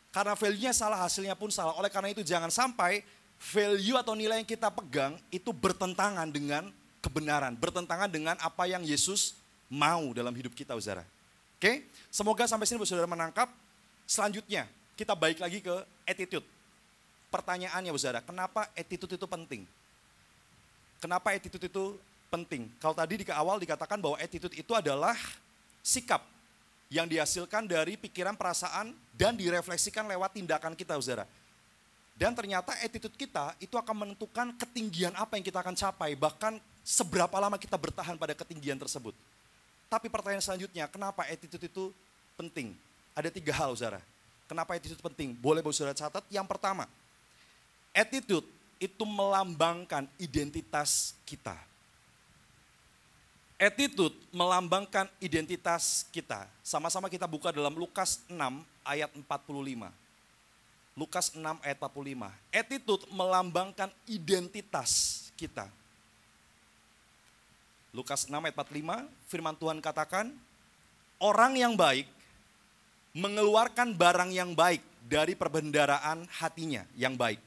Karena value-nya salah, hasilnya pun salah. Oleh karena itu jangan sampai value atau nilai yang kita pegang itu bertentangan dengan kebenaran. Bertentangan dengan apa yang Yesus mau dalam hidup kita, saudara. Oke, semoga sampai sini saudara menangkap. Selanjutnya, kita balik lagi ke attitude. Pertanyaannya, saudara, kenapa attitude itu penting? Kenapa attitude itu penting? Kalau tadi di awal dikatakan bahwa attitude itu adalah sikap yang dihasilkan dari pikiran, perasaan, dan direfleksikan lewat tindakan kita, saudara. Dan ternyata attitude kita itu akan menentukan ketinggian apa yang kita akan capai, bahkan seberapa lama kita bertahan pada ketinggian tersebut. Tapi pertanyaan selanjutnya, kenapa attitude itu penting? Ada 3 hal, saudara. Kenapa attitude penting? Boleh saudara catat. Yang pertama, attitude itu melambangkan identitas kita. Attitude melambangkan identitas kita. Sama-sama kita buka dalam Lukas 6 ayat 45. Lukas 6 ayat 45. Attitude melambangkan identitas kita. Lukas 6 ayat 45, firman Tuhan katakan, orang yang baik mengeluarkan barang yang baik dari perbendaharaan hatinya yang baik.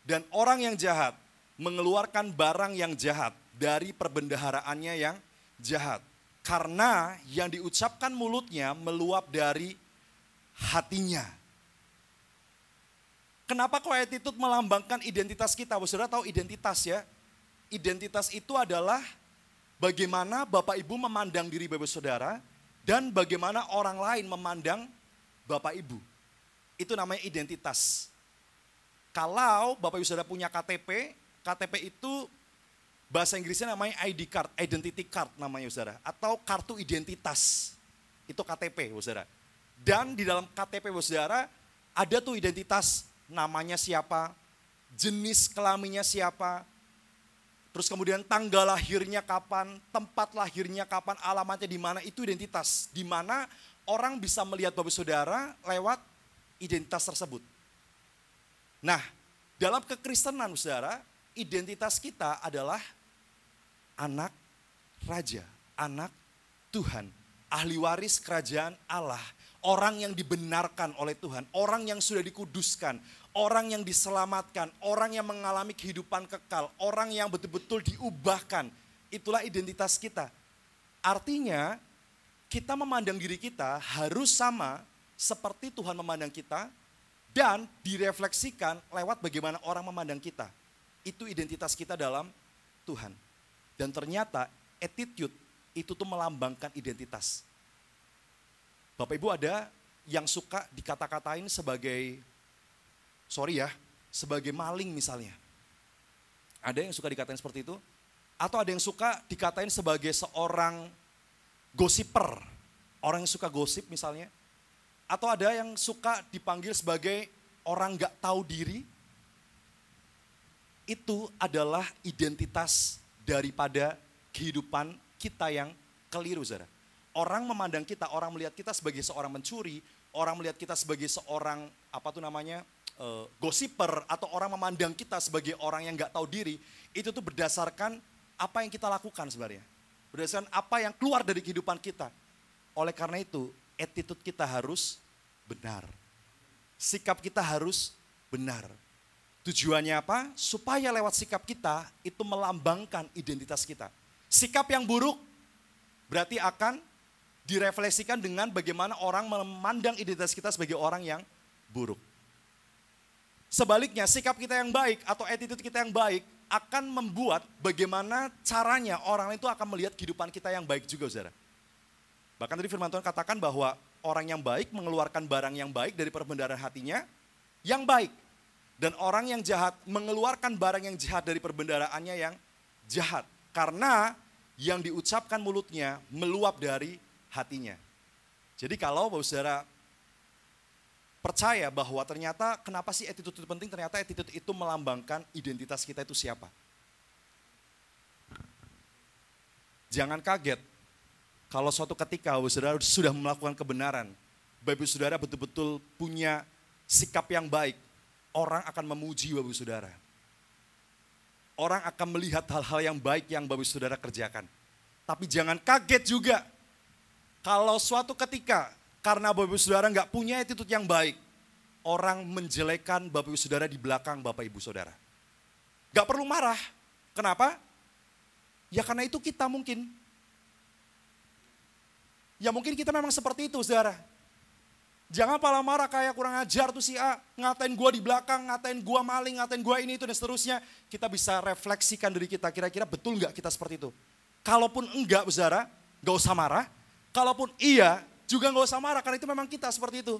Dan orang yang jahat mengeluarkan barang yang jahat dari perbendaharaannya yang jahat. Karena yang diucapkan mulutnya meluap dari hatinya. Kenapa kok attitude melambangkan identitas kita? Saudara tahu identitas ya? Identitas itu adalah bagaimana Bapak Ibu memandang diri Bapak Saudara, dan bagaimana orang lain memandang Bapak Ibu. Itu namanya identitas. Kalau Bapak Ibu Saudara punya KTP, KTP itu bahasa Inggrisnya namanya ID card, identity card namanya saudara. Atau kartu identitas, itu KTP saudara. Dan di dalam KTP saudara ada tuh identitas, namanya siapa, jenis kelaminnya siapa, terus kemudian tanggal lahirnya kapan, tempat lahirnya kapan, alamatnya di mana, itu identitas. Di mana orang bisa melihat Bapak Saudara lewat identitas tersebut. Nah, dalam kekristenan Saudara, identitas kita adalah anak raja, anak Tuhan, ahli waris kerajaan Allah, orang yang dibenarkan oleh Tuhan, orang yang sudah dikuduskan, orang yang diselamatkan, orang yang mengalami kehidupan kekal, orang yang betul-betul diubahkan. Itulah identitas kita. Artinya kita memandang diri kita harus sama seperti Tuhan memandang kita dan direfleksikan lewat bagaimana orang memandang kita. Itu identitas kita dalam Tuhan. Dan ternyata attitude itu tuh melambangkan identitas. Bapak Ibu ada yang suka dikata-katain sebagai sebagai maling misalnya. Ada yang suka dikatain seperti itu? Atau ada yang suka dikatain sebagai seorang gosiper, orang yang suka gosip misalnya. Atau ada yang suka dipanggil sebagai orang gak tahu diri. Itu adalah identitas daripada kehidupan kita yang keliru, saudara. Orang memandang kita, orang melihat kita sebagai seorang mencuri, orang melihat kita sebagai seorang gosiper, atau orang memandang kita sebagai orang yang gak tahu diri, itu tuh berdasarkan apa yang kita lakukan sebenarnya. Berdasarkan apa yang keluar dari kehidupan kita. Oleh karena itu, attitude kita harus benar. Sikap kita harus benar. Tujuannya apa? Supaya lewat sikap kita, itu melambangkan identitas kita. Sikap yang buruk berarti akan direfleksikan dengan bagaimana orang memandang identitas kita sebagai orang yang buruk. Sebaliknya, sikap kita yang baik atau attitude kita yang baik akan membuat bagaimana caranya orang lain itu akan melihat kehidupan kita yang baik juga, saudara. Bahkan tadi firman Tuhan katakan bahwa orang yang baik mengeluarkan barang yang baik dari perbendaharaan hatinya yang baik. Dan orang yang jahat mengeluarkan barang yang jahat dari perbendaharaannya yang jahat. Karena yang diucapkan mulutnya meluap dari hatinya. Jadi kalau Bapak Saudara percaya bahwa ternyata kenapa sih attitude itu penting, ternyata attitude itu melambangkan identitas kita itu siapa. Jangan kaget kalau suatu ketika Bapak Saudara sudah melakukan kebenaran, Bapak Saudara betul-betul punya sikap yang baik, orang akan memuji Bapak Saudara. Orang akan melihat hal-hal yang baik yang Bapak Saudara kerjakan. Tapi jangan kaget juga kalau suatu ketika karena Bapak Ibu Saudara nggak punya attitude yang baik, orang menjelekan Bapak Ibu Saudara di belakang Bapak Ibu Saudara. Nggak perlu marah. Kenapa? Ya karena itu kita mungkin. Ya mungkin kita memang seperti itu, saudara. Jangan malah marah kayak kurang ajar tuh si A, ngatain gua di belakang, ngatain gua maling, ngatain gua ini itu dan seterusnya. Kita bisa refleksikan diri kita, kira-kira betul nggak kita seperti itu. Kalaupun enggak, saudara, nggak usah marah. Kalaupun iya, juga nggak usah marah, karena itu memang kita seperti itu.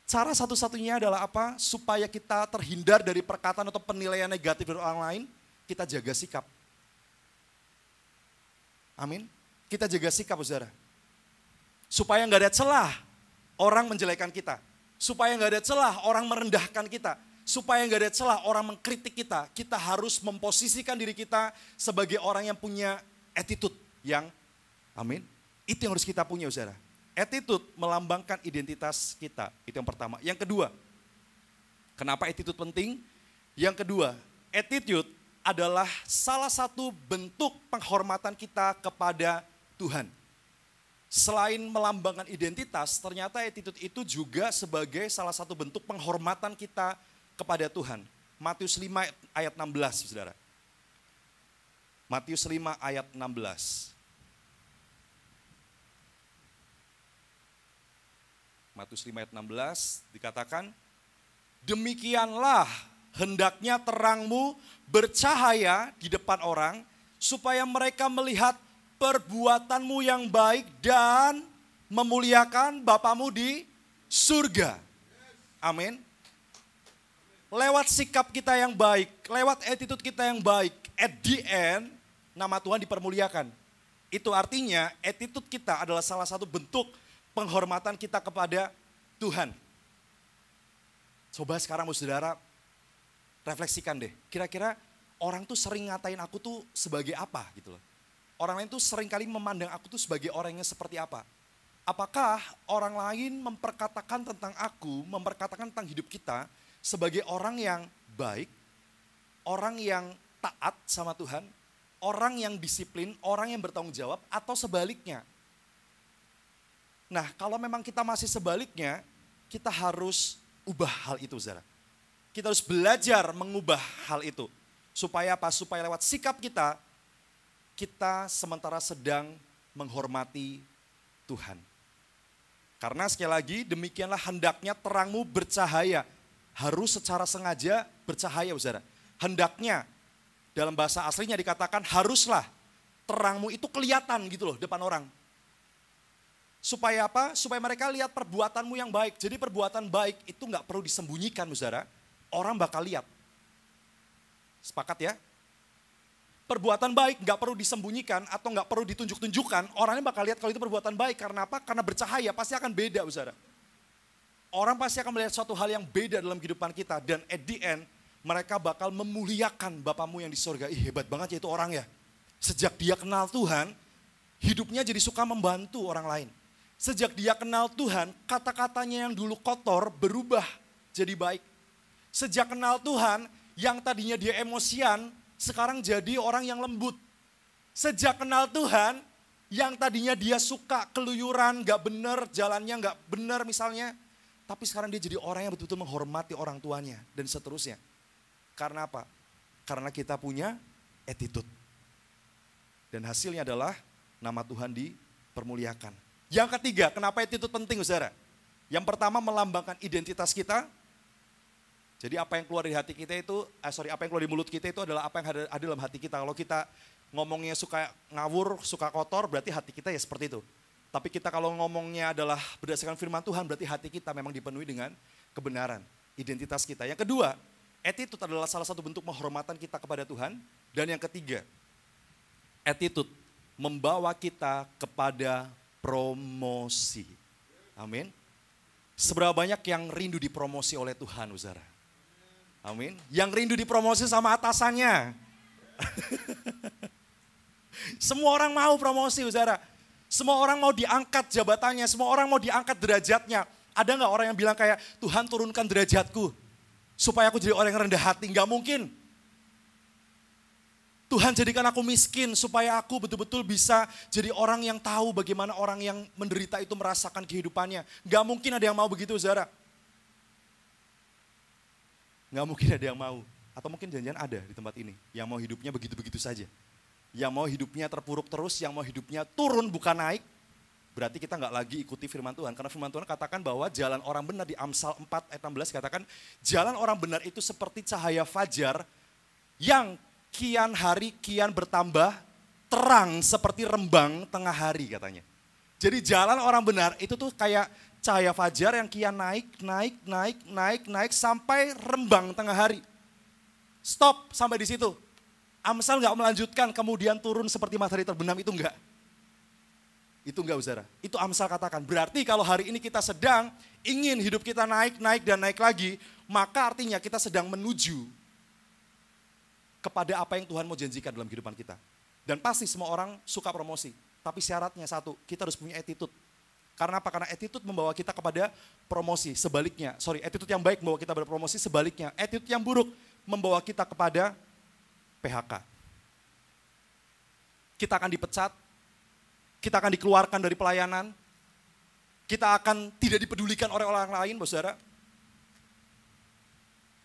Cara satu-satunya adalah apa? Supaya kita terhindar dari perkataan atau penilaian negatif dari orang lain, kita jaga sikap. Amin. Kita jaga sikap, saudara. Supaya nggak ada celah orang menjelekan kita. Supaya nggak ada celah orang merendahkan kita. Supaya nggak ada celah orang mengkritik kita. Kita harus memposisikan diri kita sebagai orang yang punya attitude yang amin. Itu yang harus kita punya, saudara. Attitude melambangkan identitas kita. Itu yang pertama. Yang kedua, kenapa attitude penting? Yang kedua, attitude adalah salah satu bentuk penghormatan kita kepada Tuhan. Selain melambangkan identitas, ternyata attitude itu juga sebagai salah satu bentuk penghormatan kita kepada Tuhan. Matius 5 ayat 16, saudara. Matius 5 ayat 16. Matius 5 ayat 16 dikatakan, demikianlah hendaknya terangmu bercahaya di depan orang, supaya mereka melihat perbuatanmu yang baik dan memuliakan Bapamu di surga. Amin. Lewat sikap kita yang baik, lewat attitude kita yang baik, at the end, nama Tuhan dipermuliakan. Itu artinya attitude kita adalah salah satu bentuk penghormatan kita kepada Tuhan. Coba sekarang saudara refleksikan deh, kira-kira orang tuh sering ngatain aku tuh sebagai apa gitu loh. Orang lain tuh sering kali memandang aku tuh sebagai orangnya seperti apa. Apakah orang lain memperkatakan tentang aku, memperkatakan tentang hidup kita sebagai orang yang baik, orang yang taat sama Tuhan, orang yang disiplin, orang yang bertanggung jawab, atau sebaliknya? Nah, kalau memang kita masih sebaliknya, kita harus ubah hal itu, saudara. Kita harus belajar mengubah hal itu. Supaya apa? Supaya lewat sikap kita sementara sedang menghormati Tuhan. Karena sekali lagi, demikianlah hendaknya terangmu bercahaya. Harus secara sengaja bercahaya, saudara. Hendaknya, dalam bahasa aslinya dikatakan haruslah terangmu itu kelihatan gitu loh depan orang. Supaya apa? Supaya mereka lihat perbuatanmu yang baik. Jadi perbuatan baik itu nggak perlu disembunyikan, saudara. Orang bakal lihat. Sepakat ya? Perbuatan baik nggak perlu disembunyikan atau nggak perlu ditunjuk-tunjukkan. Orangnya bakal lihat kalau itu perbuatan baik. Karena apa? Karena bercahaya, pasti akan beda, saudara. Orang pasti akan melihat suatu hal yang beda dalam kehidupan kita. Dan at the end, mereka bakal memuliakan Bapamu yang di surga. Ih, hebat banget ya itu orang ya. Sejak dia kenal Tuhan, hidupnya jadi suka membantu orang lain. Sejak dia kenal Tuhan, kata-katanya yang dulu kotor berubah jadi baik. Sejak kenal Tuhan, yang tadinya dia emosian, sekarang jadi orang yang lembut. Sejak kenal Tuhan, yang tadinya dia suka keluyuran, gak bener, jalannya gak bener misalnya. Tapi sekarang dia jadi orang yang betul-betul menghormati orang tuanya dan seterusnya. Karena apa? Karena kita punya attitude. Dan hasilnya adalah nama Tuhan dipermuliakan. Yang ketiga, kenapa attitude penting saudara? Yang pertama melambangkan identitas kita. Jadi apa yang keluar dari hati kita itu, apa yang keluar dari mulut kita itu adalah apa yang ada dalam hati kita. Kalau kita ngomongnya suka ngawur, suka kotor, berarti hati kita ya seperti itu. Tapi kita kalau ngomongnya adalah berdasarkan firman Tuhan, berarti hati kita memang dipenuhi dengan kebenaran, identitas kita. Yang kedua, attitude adalah salah satu bentuk penghormatan kita kepada Tuhan. Dan yang ketiga, attitude membawa kita kepada promosi. Amin. Seberapa banyak yang rindu dipromosi oleh Tuhan, saudara? Amin. Yang rindu dipromosi sama atasannya. Semua orang mau promosi, saudara. Semua orang mau diangkat jabatannya, semua orang mau diangkat derajatnya. Ada nggak orang yang bilang kayak, Tuhan turunkan derajatku, supaya aku jadi orang yang rendah hati? Nggak mungkin. Tuhan jadikan aku miskin, supaya aku betul-betul bisa jadi orang yang tahu bagaimana orang yang menderita itu merasakan kehidupannya. Nggak mungkin ada yang mau begitu, saudara. Nggak mungkin ada yang mau. Atau mungkin jangan-jangan ada di tempat ini, yang mau hidupnya begitu-begitu saja. Yang mau hidupnya terpuruk terus, yang mau hidupnya turun bukan naik, berarti kita nggak lagi ikuti firman Tuhan. Karena firman Tuhan katakan bahwa jalan orang benar di Amsal 4 ayat 16 katakan, jalan orang benar itu seperti cahaya fajar yang kian hari kian bertambah terang seperti rembang tengah hari katanya. Jadi jalan orang benar itu tuh kayak cahaya fajar yang kian naik sampai rembang tengah hari. Stop sampai di situ. Amsal nggak melanjutkan kemudian turun seperti matahari terbenam, itu enggak. Itu enggak, saudara. Itu Amsal katakan. Berarti kalau hari ini kita sedang ingin hidup kita naik dan naik lagi, maka artinya kita sedang menuju kepada apa yang Tuhan mau janjikan dalam kehidupan kita. Dan pasti semua orang suka promosi. Tapi syaratnya satu, kita harus punya attitude. Karena apa? Karena attitude membawa kita kepada promosi. Sebaliknya, attitude yang baik membawa kita kepada promosi. Sebaliknya, attitude yang buruk membawa kita kepada PHK. Kita akan dipecat, kita akan dikeluarkan dari pelayanan, kita akan tidak dipedulikan oleh orang lain, saudara.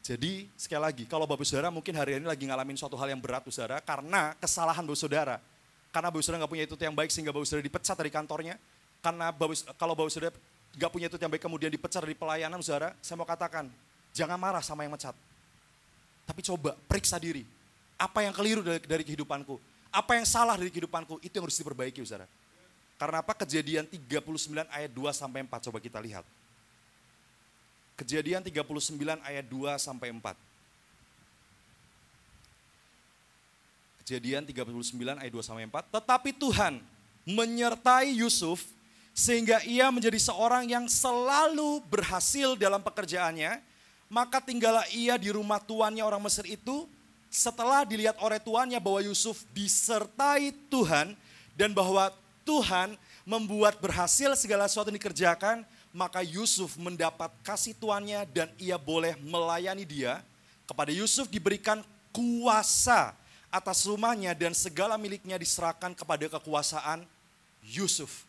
Jadi sekali lagi, kalau Bapak Saudara mungkin hari ini lagi ngalamin suatu hal yang berat, saudara, karena kesalahan Bapak Saudara. Karena Bapak Saudara nggak punya attitude yang baik sehingga Bapak Saudara dipecat dari kantornya. Karena kalau Bapak Saudara nggak punya attitude yang baik kemudian dipecat dari pelayanan, saudara, saya mau katakan, jangan marah sama yang mecat. Tapi coba periksa diri. Apa yang keliru dari kehidupanku? Apa yang salah dari kehidupanku? Itu yang harus diperbaiki, saudara. Karena apa? Kejadian 39 ayat 2 sampai 4, coba kita lihat. Kejadian 39 ayat 2 sampai 4. Kejadian 39 ayat 2 sampai 4. Tetapi Tuhan menyertai Yusuf sehingga ia menjadi seorang yang selalu berhasil dalam pekerjaannya. Maka tinggallah ia di rumah tuannya orang Mesir itu. Setelah dilihat oleh tuannya bahwa Yusuf disertai Tuhan dan bahwa Tuhan membuat berhasil segala sesuatu yang dikerjakan, maka Yusuf mendapat kasih tuannya dan ia boleh melayani dia. Kepada Yusuf diberikan kuasa atas rumahnya dan segala miliknya diserahkan kepada kekuasaan Yusuf.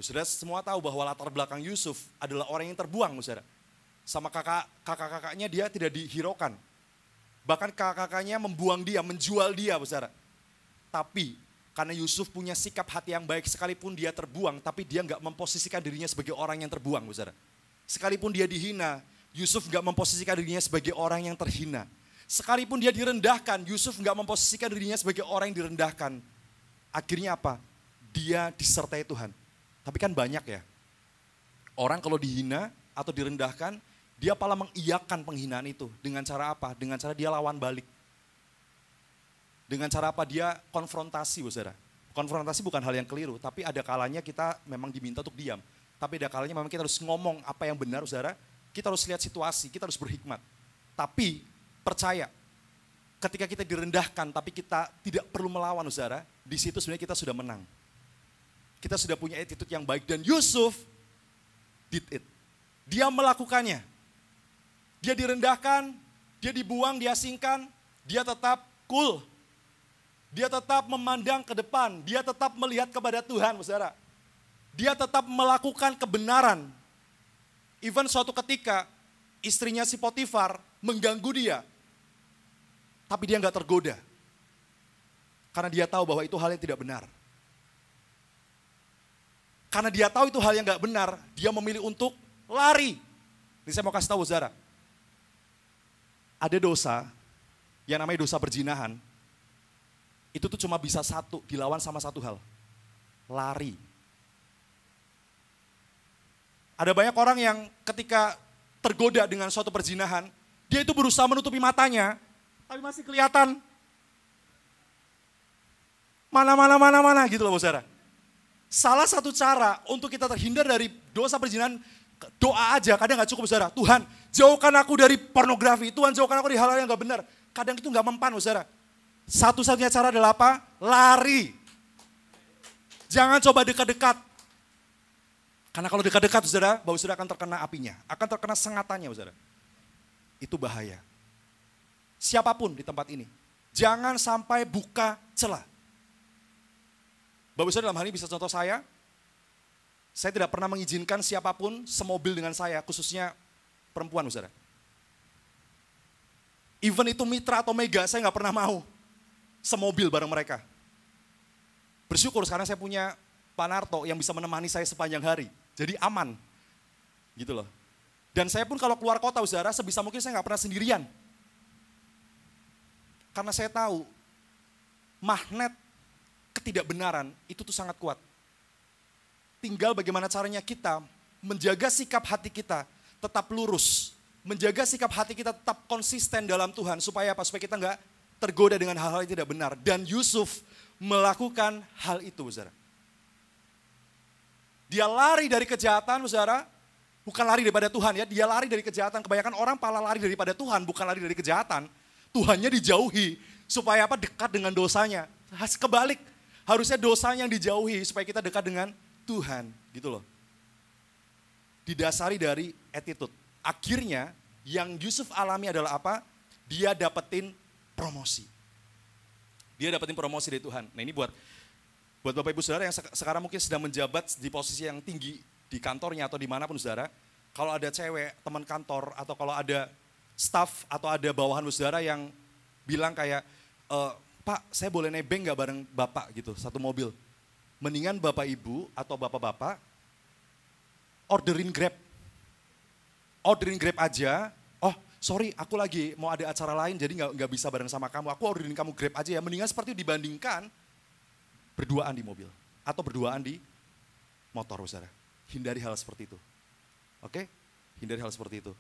Saudara semua tahu bahwa latar belakang Yusuf adalah orang yang terbuang, saudara. Sama kakak-kakaknya dia tidak dihiraukan. Bahkan kakak-kakaknya membuang dia, menjual dia, saudara. Tapi karena Yusuf punya sikap hati yang baik, sekalipun dia terbuang, tapi dia nggak memposisikan dirinya sebagai orang yang terbuang, saudara. Sekalipun dia dihina, Yusuf nggak memposisikan dirinya sebagai orang yang terhina. Sekalipun dia direndahkan, Yusuf nggak memposisikan dirinya sebagai orang yang direndahkan. Akhirnya apa? Dia disertai Tuhan. Tapi kan banyak ya, orang kalau dihina atau direndahkan, dia malah mengiyakan penghinaan itu. Dengan cara apa? Dengan cara dia lawan balik. Dengan cara apa? Dia konfrontasi, saudara. Konfrontasi bukan hal yang keliru, tapi ada kalanya kita memang diminta untuk diam. Tapi ada kalanya memang kita harus ngomong apa yang benar, saudara. Kita harus lihat situasi, kita harus berhikmat. Tapi percaya, ketika kita direndahkan, tapi kita tidak perlu melawan, saudara. Di situ sebenarnya kita sudah menang. Kita sudah punya attitude yang baik. Dan Yusuf did it. Dia melakukannya. Dia direndahkan, dia dibuang, diasingkan, dia tetap cool. Dia tetap memandang ke depan, dia tetap melihat kepada Tuhan, saudara. Dia tetap melakukan kebenaran. Even suatu ketika istrinya si Potifar mengganggu dia, tapi dia nggak tergoda. Karena dia tahu bahwa itu hal yang tidak benar. Karena dia tahu itu hal yang gak benar, dia memilih untuk lari. Ini saya mau kasih tahu saudara. Ada dosa yang namanya dosa perzinahan. Itu tuh cuma bisa satu, dilawan sama satu hal. Lari. Ada banyak orang yang ketika tergoda dengan suatu perzinahan, dia itu berusaha menutupi matanya, tapi masih kelihatan. Mana gitu loh saudara. Salah satu cara untuk kita terhindar dari dosa perzinahan, doa aja, kadang gak cukup saudara. Tuhan, jauhkan aku dari pornografi, Tuhan jauhkan aku dari hal-hal yang gak benar. Kadang itu gak mempan saudara. Satu-satunya cara adalah apa? Lari. Jangan coba dekat-dekat. Karena kalau dekat-dekat saudara, bau saudara akan terkena apinya, akan terkena sengatannya saudara. Itu bahaya. Siapapun di tempat ini, jangan sampai buka celah. Bapak saudara dalam hal ini bisa contoh saya tidak pernah mengizinkan siapapun semobil dengan saya, khususnya perempuan saudara. Even itu mitra atau mega, saya gak pernah mau semobil bareng mereka. Bersyukur sekarang saya punya Pak Narto yang bisa menemani saya sepanjang hari. Jadi aman, gitu loh. Dan saya pun kalau keluar kota, saudara, sebisa mungkin saya nggak pernah sendirian. Karena saya tahu, magnet ketidakbenaran itu tuh sangat kuat. Tinggal bagaimana caranya kita menjaga sikap hati kita tetap lurus. Menjaga sikap hati kita tetap konsisten dalam Tuhan. Supaya apa? Supaya kita nggak tergoda dengan hal-hal yang tidak benar. Dan Yusuf melakukan hal itu, saudara. Dia lari dari kejahatan, saudara. Bukan lari daripada Tuhan ya, dia lari dari kejahatan. Kebanyakan orang malah lari daripada Tuhan, bukan lari dari kejahatan. Tuhannya dijauhi, supaya apa? Dekat dengan dosanya. Kebalik, harusnya dosanya yang dijauhi, supaya kita dekat dengan Tuhan. Gitu loh. Didasari dari attitude. Akhirnya, yang Yusuf alami adalah apa? Dia dapetin promosi. Dia dapetin promosi dari Tuhan. Nah ini buat Bapak Ibu Saudara yang sekarang mungkin sedang menjabat di posisi yang tinggi di kantornya atau dimanapun saudara, kalau ada cewek, teman kantor, atau kalau ada staff atau ada bawahan saudara yang bilang kayak, Pak saya boleh nebeng gak bareng Bapak gitu, satu mobil. Mendingan Bapak Ibu atau Bapak-Bapak orderin Grab. Orderin Grab aja, oh sorry aku lagi mau ada acara lain jadi gak bisa bareng sama kamu, aku orderin kamu Grab aja ya. Mendingan seperti itu dibandingkan berduaan di mobil atau berduaan di motor, saudara. Hindari hal seperti itu. Oke? Hindari hal seperti itu.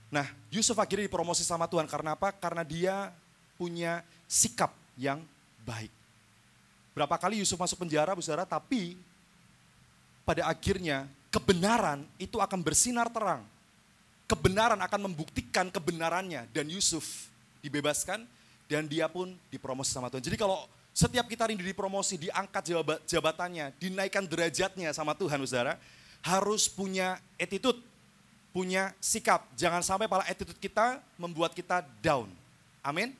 Nah, Yusuf akhirnya dipromosi sama Tuhan karena apa? Karena dia punya sikap yang baik. Berapa kali Yusuf masuk penjara, saudara, tapi pada akhirnya kebenaran itu akan bersinar terang. Kebenaran akan membuktikan kebenarannya dan Yusuf dibebaskan dan dia pun dipromosi sama Tuhan. Jadi kalau setiap kita rindu dipromosi, diangkat jabatannya, dinaikkan derajatnya sama Tuhan, saudara, harus punya attitude, punya sikap. Jangan sampai pala attitude kita membuat kita down. Amin.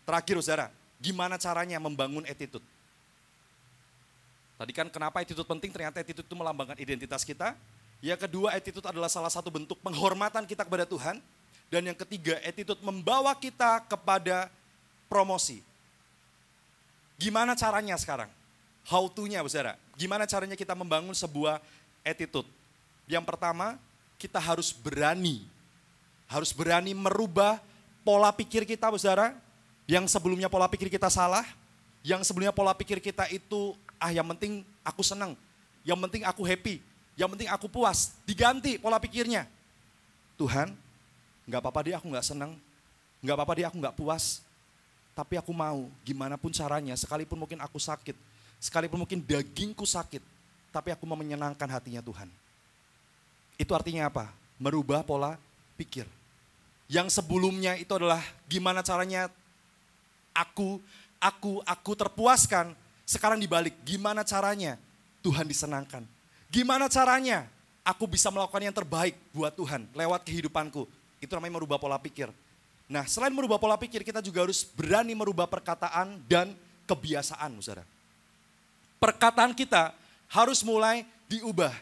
Terakhir, saudara, gimana caranya membangun attitude? Tadi kan kenapa attitude penting, ternyata attitude itu melambangkan identitas kita. Yang kedua, attitude adalah salah satu bentuk penghormatan kita kepada Tuhan. Dan yang ketiga, attitude membawa kita kepada promosi. Gimana caranya sekarang? How to-nya, saudara. Gimana caranya kita membangun sebuah attitude? Yang pertama, kita harus berani. Harus berani merubah pola pikir kita, saudara. Yang sebelumnya pola pikir kita salah. Yang sebelumnya pola pikir kita itu, yang penting aku senang. Yang penting aku happy. Yang penting aku puas. Diganti pola pikirnya. Tuhan, gak apa-apa deh aku gak senang. Gak apa-apa deh aku gak puas. Tapi aku mau, gimana pun caranya, sekalipun mungkin aku sakit, sekalipun mungkin dagingku sakit, tapi aku mau menyenangkan hatinya Tuhan. Itu artinya apa? Merubah pola pikir. Yang sebelumnya itu adalah gimana caranya aku terpuaskan, sekarang dibalik, gimana caranya Tuhan disenangkan. Gimana caranya aku bisa melakukan yang terbaik buat Tuhan lewat kehidupanku. Itu namanya merubah pola pikir. Nah, selain merubah pola pikir, kita juga harus berani merubah perkataan dan kebiasaan, saudara. Perkataan kita harus mulai diubah.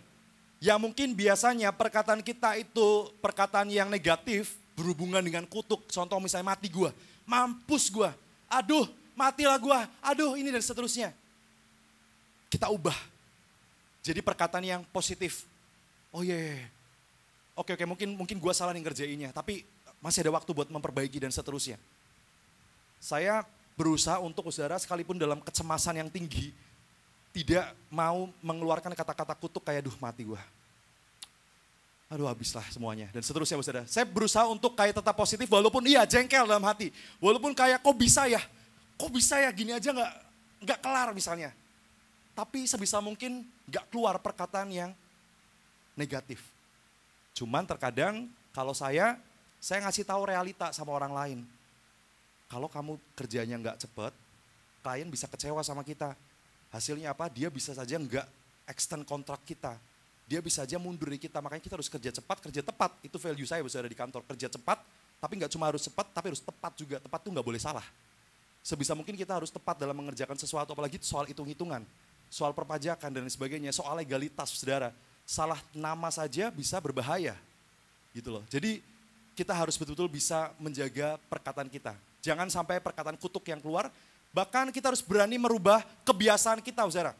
Yang mungkin biasanya perkataan kita itu perkataan yang negatif, berhubungan dengan kutuk. Contoh misalnya mati gua, mampus gua, aduh matilah gua, aduh ini dan seterusnya. Kita ubah. Jadi perkataan yang positif. Oh iya, oke, mungkin gue salah nih ngerjainnya, tapi masih ada waktu buat memperbaiki dan seterusnya. Saya berusaha untuk saudara sekalipun dalam kecemasan yang tinggi, tidak mau mengeluarkan kata-kata kutuk kayak duh mati gue. Aduh habislah semuanya dan seterusnya saudara. Saya berusaha untuk kayak tetap positif walaupun iya jengkel dalam hati. Walaupun kayak kok bisa ya gini aja nggak kelar misalnya. Tapi sebisa mungkin nggak keluar perkataan yang negatif. Cuman terkadang kalau saya ngasih tahu realita sama orang lain. Kalau kamu kerjanya nggak cepet, klien bisa kecewa sama kita. Hasilnya apa? Dia bisa saja nggak extend kontrak kita. Dia bisa saja mundur dari kita, makanya kita harus kerja cepat, kerja tepat. Itu value saya ada di kantor, kerja cepat, tapi nggak cuma harus cepat, tapi harus tepat juga. Tepat tuh nggak boleh salah. Sebisa mungkin kita harus tepat dalam mengerjakan sesuatu, apalagi soal hitung-hitungan. Soal perpajakan dan sebagainya, soal legalitas saudara. Salah nama saja bisa berbahaya gitu loh. Jadi kita harus betul-betul bisa menjaga perkataan kita. Jangan sampai perkataan kutuk yang keluar, bahkan kita harus berani merubah kebiasaan kita saudara.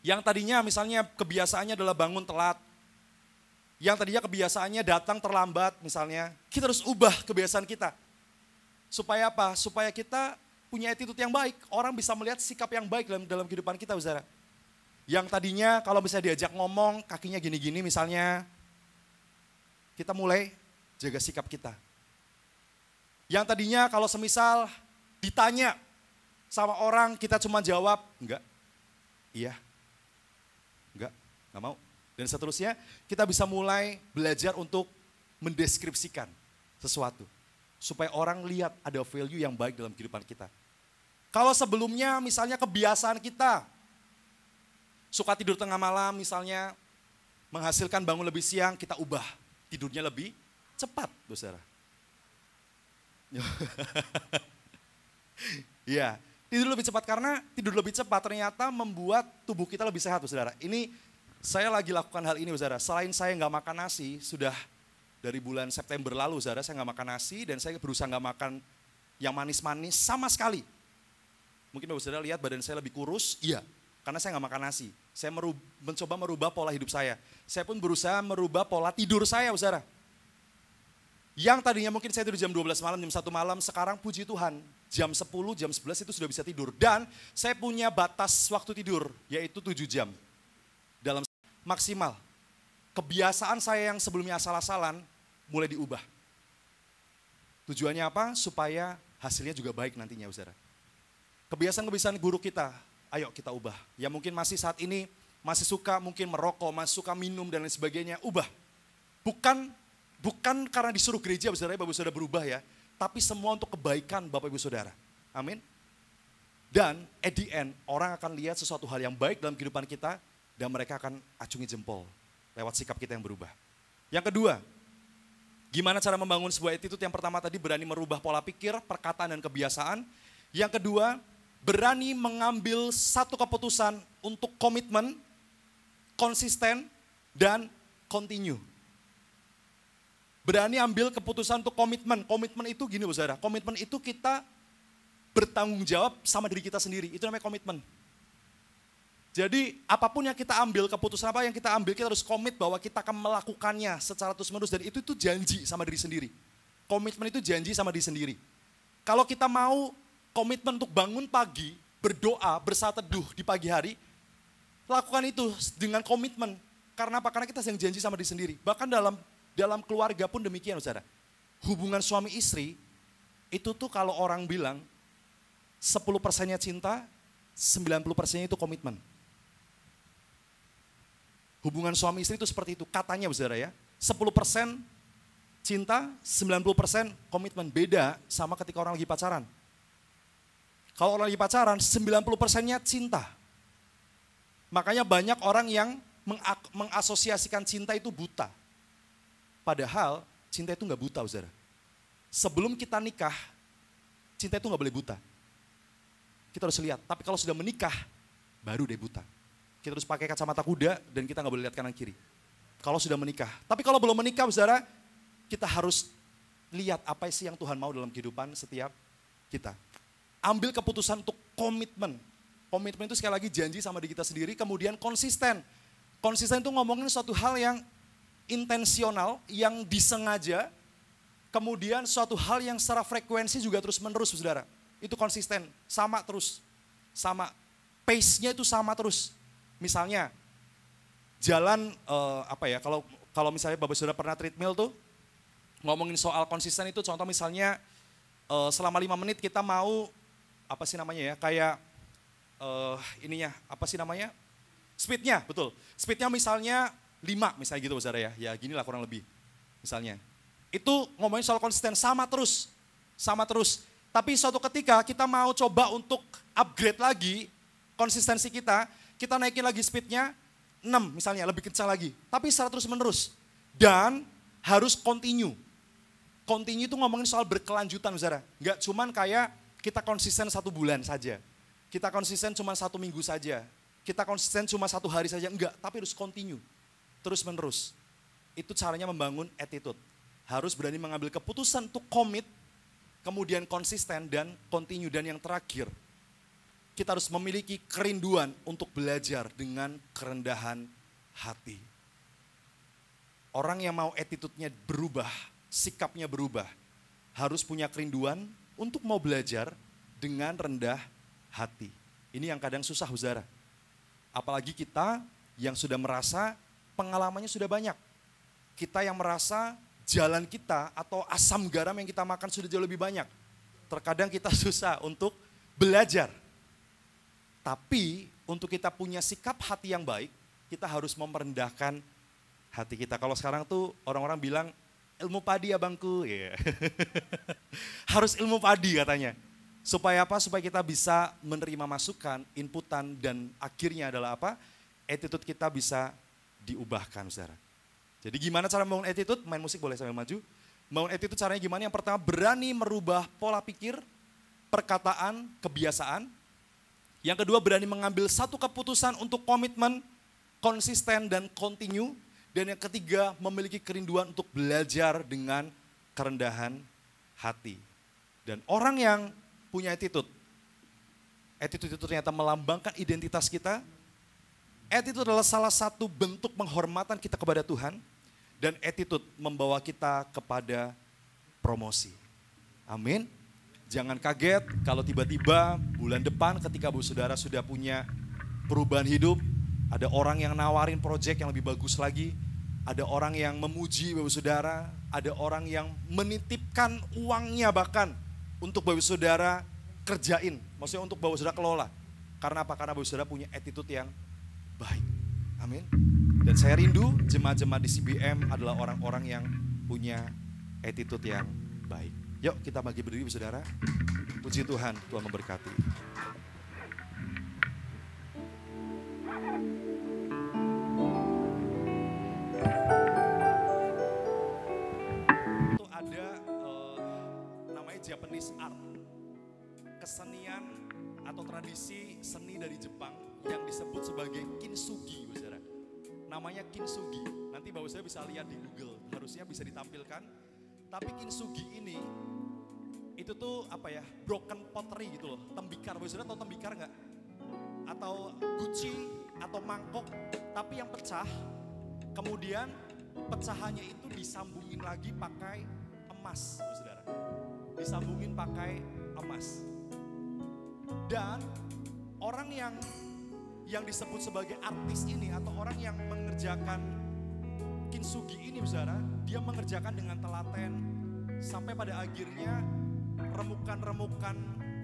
Yang tadinya misalnya kebiasaannya adalah bangun telat, yang tadinya kebiasaannya datang terlambat misalnya, kita harus ubah kebiasaan kita. Supaya apa? Supaya kita punya attitude yang baik, orang bisa melihat sikap yang baik dalam kehidupan kita, saudara. Yang tadinya kalau bisa diajak ngomong, kakinya gini-gini misalnya, kita mulai jaga sikap kita. Yang tadinya kalau semisal ditanya sama orang, kita cuma jawab, enggak, iya, enggak mau. Dan seterusnya, kita bisa mulai belajar untuk mendeskripsikan sesuatu. Supaya orang lihat ada value yang baik dalam kehidupan kita. Kalau sebelumnya misalnya kebiasaan kita, suka tidur tengah malam misalnya, menghasilkan bangun lebih siang, kita ubah tidurnya lebih cepat, saudara. Iya, tidur lebih cepat karena tidur lebih cepat ternyata membuat tubuh kita lebih sehat, saudara. Ini saya lagi lakukan hal ini, saudara. Selain saya nggak makan nasi, sudah dari bulan September lalu, saudara, saya nggak makan nasi dan saya berusaha nggak makan yang manis-manis sama sekali. Mungkin Bapak Saudara lihat badan saya lebih kurus, iya, karena saya nggak makan nasi. Saya mencoba merubah pola hidup saya. Saya pun berusaha merubah pola tidur saya, saudara. Yang tadinya mungkin saya tidur jam 12 malam, jam 1 malam, sekarang puji Tuhan, jam 10, jam 11 itu sudah bisa tidur. Dan saya punya batas waktu tidur, yaitu 7 jam. Dalam maksimal. Kebiasaan saya yang sebelumnya asal-asalan, mulai diubah. Tujuannya apa? Supaya hasilnya juga baik nantinya, saudara. Kebiasaan-kebiasaan buruk kita, ayo kita ubah. Ya mungkin masih saat ini, masih suka mungkin merokok, masih suka minum dan lain sebagainya, ubah. Bukan karena disuruh gereja, saudara, Bapak Saudara berubah ya, tapi semua untuk kebaikan Bapak Ibu Saudara. Amin. Dan at the end, orang akan lihat sesuatu hal yang baik dalam kehidupan kita, dan mereka akan acungi jempol lewat sikap kita yang berubah. Yang kedua, gimana cara membangun sebuah attitude? Yang pertama tadi berani merubah pola pikir, perkataan dan kebiasaan. Yang kedua, berani mengambil satu keputusan untuk komitmen, konsisten, dan continue. Berani ambil keputusan untuk komitmen. Komitmen itu gini, saudara, komitmen itu kita bertanggung jawab sama diri kita sendiri. Itu namanya komitmen. Jadi apapun yang kita ambil, keputusan apa yang kita ambil, kita harus komit bahwa kita akan melakukannya secara terus-menerus. Dan itu janji sama diri sendiri. Komitmen itu janji sama diri sendiri. Kalau kita mau komitmen untuk bangun pagi, berdoa, bersaat teduh di pagi hari, lakukan itu dengan komitmen. Karena apa? Karena kita sedang janji sama diri sendiri. Bahkan dalam keluarga pun demikian, saudara. Hubungan suami istri, itu tuh kalau orang bilang 10%-nya cinta, 90%-nya itu komitmen. Hubungan suami istri itu seperti itu, katanya, saudara ya. 10% cinta, 90% komitmen. Beda sama ketika orang lagi pacaran. Kalau orang lagi pacaran, 90%-nya cinta. Makanya banyak orang yang mengasosiasikan cinta itu buta. Padahal cinta itu nggak buta, saudara. Sebelum kita nikah, cinta itu nggak boleh buta. Kita harus lihat, tapi kalau sudah menikah, baru deh buta. Kita harus pakai kacamata kuda dan kita nggak boleh lihat kanan kiri. Kalau sudah menikah. Tapi kalau belum menikah, saudara, kita harus lihat apa sih yang Tuhan mau dalam kehidupan setiap kita. Ambil keputusan untuk komitmen. Komitmen itu sekali lagi janji sama diri kita sendiri, kemudian konsisten. Konsisten itu ngomongin suatu hal yang intensional, yang disengaja, kemudian suatu hal yang secara frekuensi juga terus menerus, saudara. Itu konsisten, sama terus, sama. Pace-nya itu sama terus. Misalnya, jalan, kalau misalnya Bapak Saudara pernah treadmill tuh, ngomongin soal konsisten itu, contoh misalnya, selama 5 menit kita mau, speednya, betul. Speednya misalnya 5 misalnya gitu saudara ya. Ya ginilah kurang lebih misalnya. Itu ngomongin soal konsisten sama terus. Tapi suatu ketika kita mau coba untuk upgrade lagi konsistensi kita naikin lagi speednya 6 misalnya, lebih kencang lagi. Tapi secara terus menerus. Dan harus continue. Continue itu ngomongin soal berkelanjutan saudara. Enggak cuman kayak kita konsisten 1 bulan saja. Kita konsisten cuma 1 minggu saja. Kita konsisten cuma 1 hari saja, enggak, tapi harus continue, terus menerus. Itu caranya membangun attitude. Harus berani mengambil keputusan untuk komit, kemudian konsisten dan continue. Dan yang terakhir, kita harus memiliki kerinduan untuk belajar dengan kerendahan hati. Orang yang mau attitude-nya berubah, sikapnya berubah, harus punya kerinduan untuk mau belajar dengan rendah hati. Ini yang kadang susah, saudara. Apalagi kita yang sudah merasa pengalamannya sudah banyak. Kita yang merasa jalan kita atau asam garam yang kita makan sudah jauh lebih banyak. Terkadang kita susah untuk belajar. Tapi untuk kita punya sikap hati yang baik, kita harus merendahkan hati kita. Kalau sekarang tuh orang-orang bilang ilmu padi abangku. Yeah. Harus ilmu padi katanya. Supaya apa? Supaya kita bisa menerima masukan, inputan, dan akhirnya adalah apa? Attitude kita bisa diubahkan, saudara. Jadi gimana cara membangun attitude? Main musik boleh sambil maju. Membangun attitude caranya gimana? Yang pertama, berani merubah pola pikir, perkataan, kebiasaan. Yang kedua, berani mengambil satu keputusan untuk komitmen, konsisten, dan continue. Dan yang ketiga, memiliki kerinduan untuk belajar dengan kerendahan hati. Dan orang yang punya attitude itu ternyata melambangkan identitas kita. Attitude adalah salah satu bentuk penghormatan kita kepada Tuhan. Dan attitude membawa kita kepada promosi. Amin. Jangan kaget kalau tiba-tiba bulan depan ketika Bu Saudara sudah punya perubahan hidup, ada orang yang nawarin proyek yang lebih bagus lagi, ada orang yang memuji Bapak Saudara, ada orang yang menitipkan uangnya bahkan untuk Bapak Saudara kerjain, maksudnya untuk Bapak Saudara kelola. Karena apa? Karena Bapak Saudara punya attitude yang baik. Amin. Dan saya rindu jemaat-jemaat di CBM adalah orang-orang yang punya attitude yang baik. Yuk kita bagi berdiri Bapak Saudara. Puji Tuhan, Tuhan memberkati. Itu ada namanya Japanese art. Kesenian atau tradisi seni dari Jepang yang disebut sebagai kintsugi, saudara. Namanya kintsugi. Nanti Bapak Saudara bisa lihat di Google, harusnya bisa ditampilkan. Tapi kintsugi ini, itu tuh apa ya, broken pottery gitu loh. Tembikar, Bapak Saudara tahu tembikar nggak? Atau guci, atau mangkok, tapi yang pecah. Kemudian pecahannya itu disambungin lagi pakai emas, Bapak Saudara. Disambungin pakai emas. Dan orang yang disebut sebagai artis ini atau orang yang mengerjakan kintsugi ini, saudara, dia mengerjakan dengan telaten sampai pada akhirnya remukan-remukan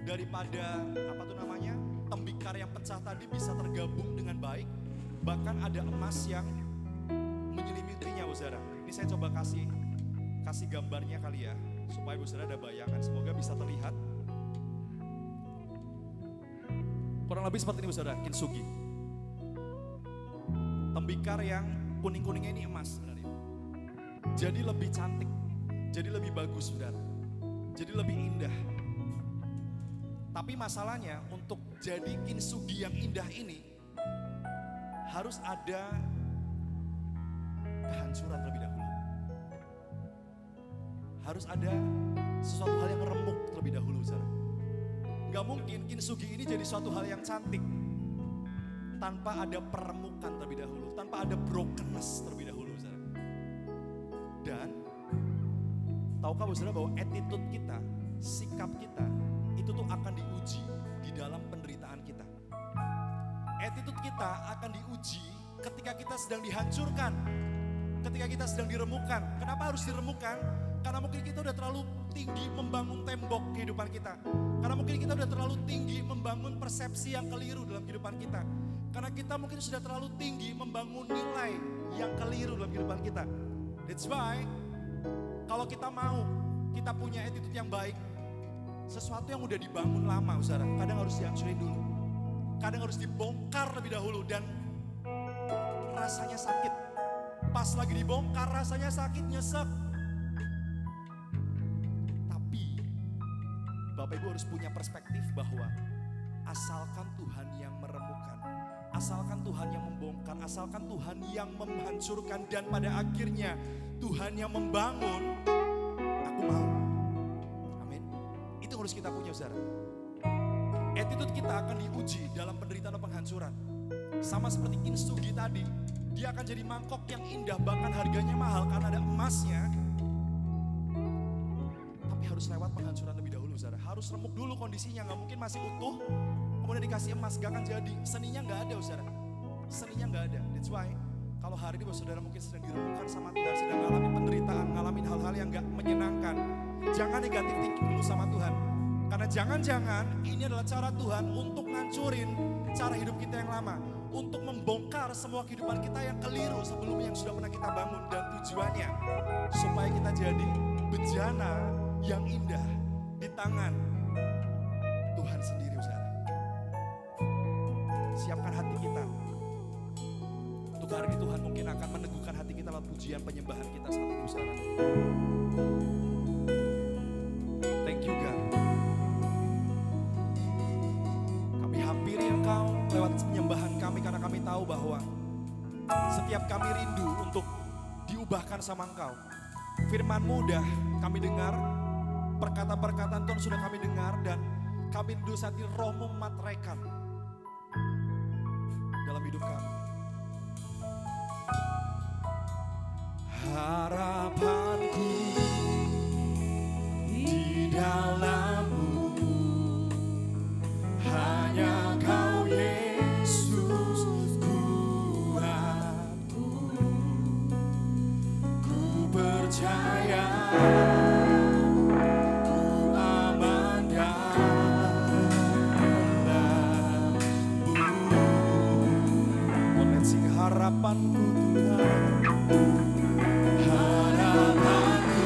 daripada tembikar yang pecah tadi bisa tergabung dengan baik. Bahkan ada emas yang menyelimutinya, saudara. Ini saya coba kasih gambarnya kali ya, supaya saudara ada bayangan. Semoga bisa terlihat. Kurang lebih seperti ini, saudara, kintsugi. Tembikar yang kuning-kuningnya ini emas sebenarnya. Jadi lebih cantik, jadi lebih bagus, saudara. Jadi lebih indah. Tapi masalahnya untuk jadi kintsugi yang indah ini harus ada kehancuran terlebih dahulu. Harus ada sesuatu hal yang remuk terlebih dahulu, saudara. Gak mungkin kintsugi ini jadi suatu hal yang cantik tanpa ada peremukan terlebih dahulu, tanpa ada brokenness terlebih dahulu, saudara. Dan tahukah saudara bahwa attitude kita, sikap kita itu tuh akan diuji di dalam penderitaan kita. Attitude kita akan diuji ketika kita sedang dihancurkan, ketika kita sedang diremukkan. Kenapa harus diremukkan? Karena mungkin kita udah terlalu tinggi membangun tembok kehidupan kita. Karena mungkin kita udah terlalu tinggi membangun persepsi yang keliru dalam kehidupan kita. Karena kita mungkin sudah terlalu tinggi membangun nilai yang keliru dalam kehidupan kita. That's why kalau kita mau, kita punya attitude yang baik, sesuatu yang udah dibangun lama, saudara, kadang harus dihancurin dulu. Kadang harus dibongkar lebih dahulu dan rasanya sakit. Pas lagi dibongkar rasanya sakit, nyesek. Tapi Bapak Ibu harus punya perspektif bahwa asalkan Tuhan yang meremukkan, asalkan Tuhan yang membongkar, asalkan Tuhan yang menghancurkan, dan pada akhirnya Tuhan yang membangun, aku mau. Amin. Itu harus kita punya, saudara. Attitude kita akan diuji dalam penderitaan dan penghancuran. Sama seperti kintsugi tadi, dia akan jadi mangkok yang indah, bahkan harganya mahal karena ada emasnya. Tapi harus lewat penghancuran lebih dahulu, saudara. Harus remuk dulu kondisinya, nggak mungkin masih utuh, kemudian dikasih emas, gak akan jadi. Seninya nggak ada, saudara. Seninya nggak ada. That's why kalau hari ini saudara mungkin sedang diremukkan sama Tuhan, sedang ngalamin penderitaan, ngalamin hal-hal yang nggak menyenangkan, jangan negatif thinking dulu sama Tuhan. Karena jangan-jangan ini adalah cara Tuhan untuk ngancurin cara hidup kita yang lama. Untuk membongkar semua kehidupan kita yang keliru sebelumnya yang sudah pernah kita bangun. Dan tujuannya supaya kita jadi bejana yang indah di tangan Tuhan sendiri, saudara. Siapkan hati kita. Untuk hari ini Tuhan mungkin akan meneguhkan hati kita lewat pujian penyembahan kita saat ini, saudara. Thank you, God. Hampiri Engkau lewat penyembahan kami karena kami tahu bahwa setiap kami rindu untuk diubahkan sama Engkau. Firman-Mu udah kami dengar, perkataan-perkataan Tuhan sudah kami dengar, dan kami rindu saat ini Roh-Mu memateraikan dalam hidup kami. Harapanku di dalam-Mu, hanya Kau Yesus kuatku. Ku percaya, ku aman dalam-Mu. Let's sing harapanku Tuhan, harapanku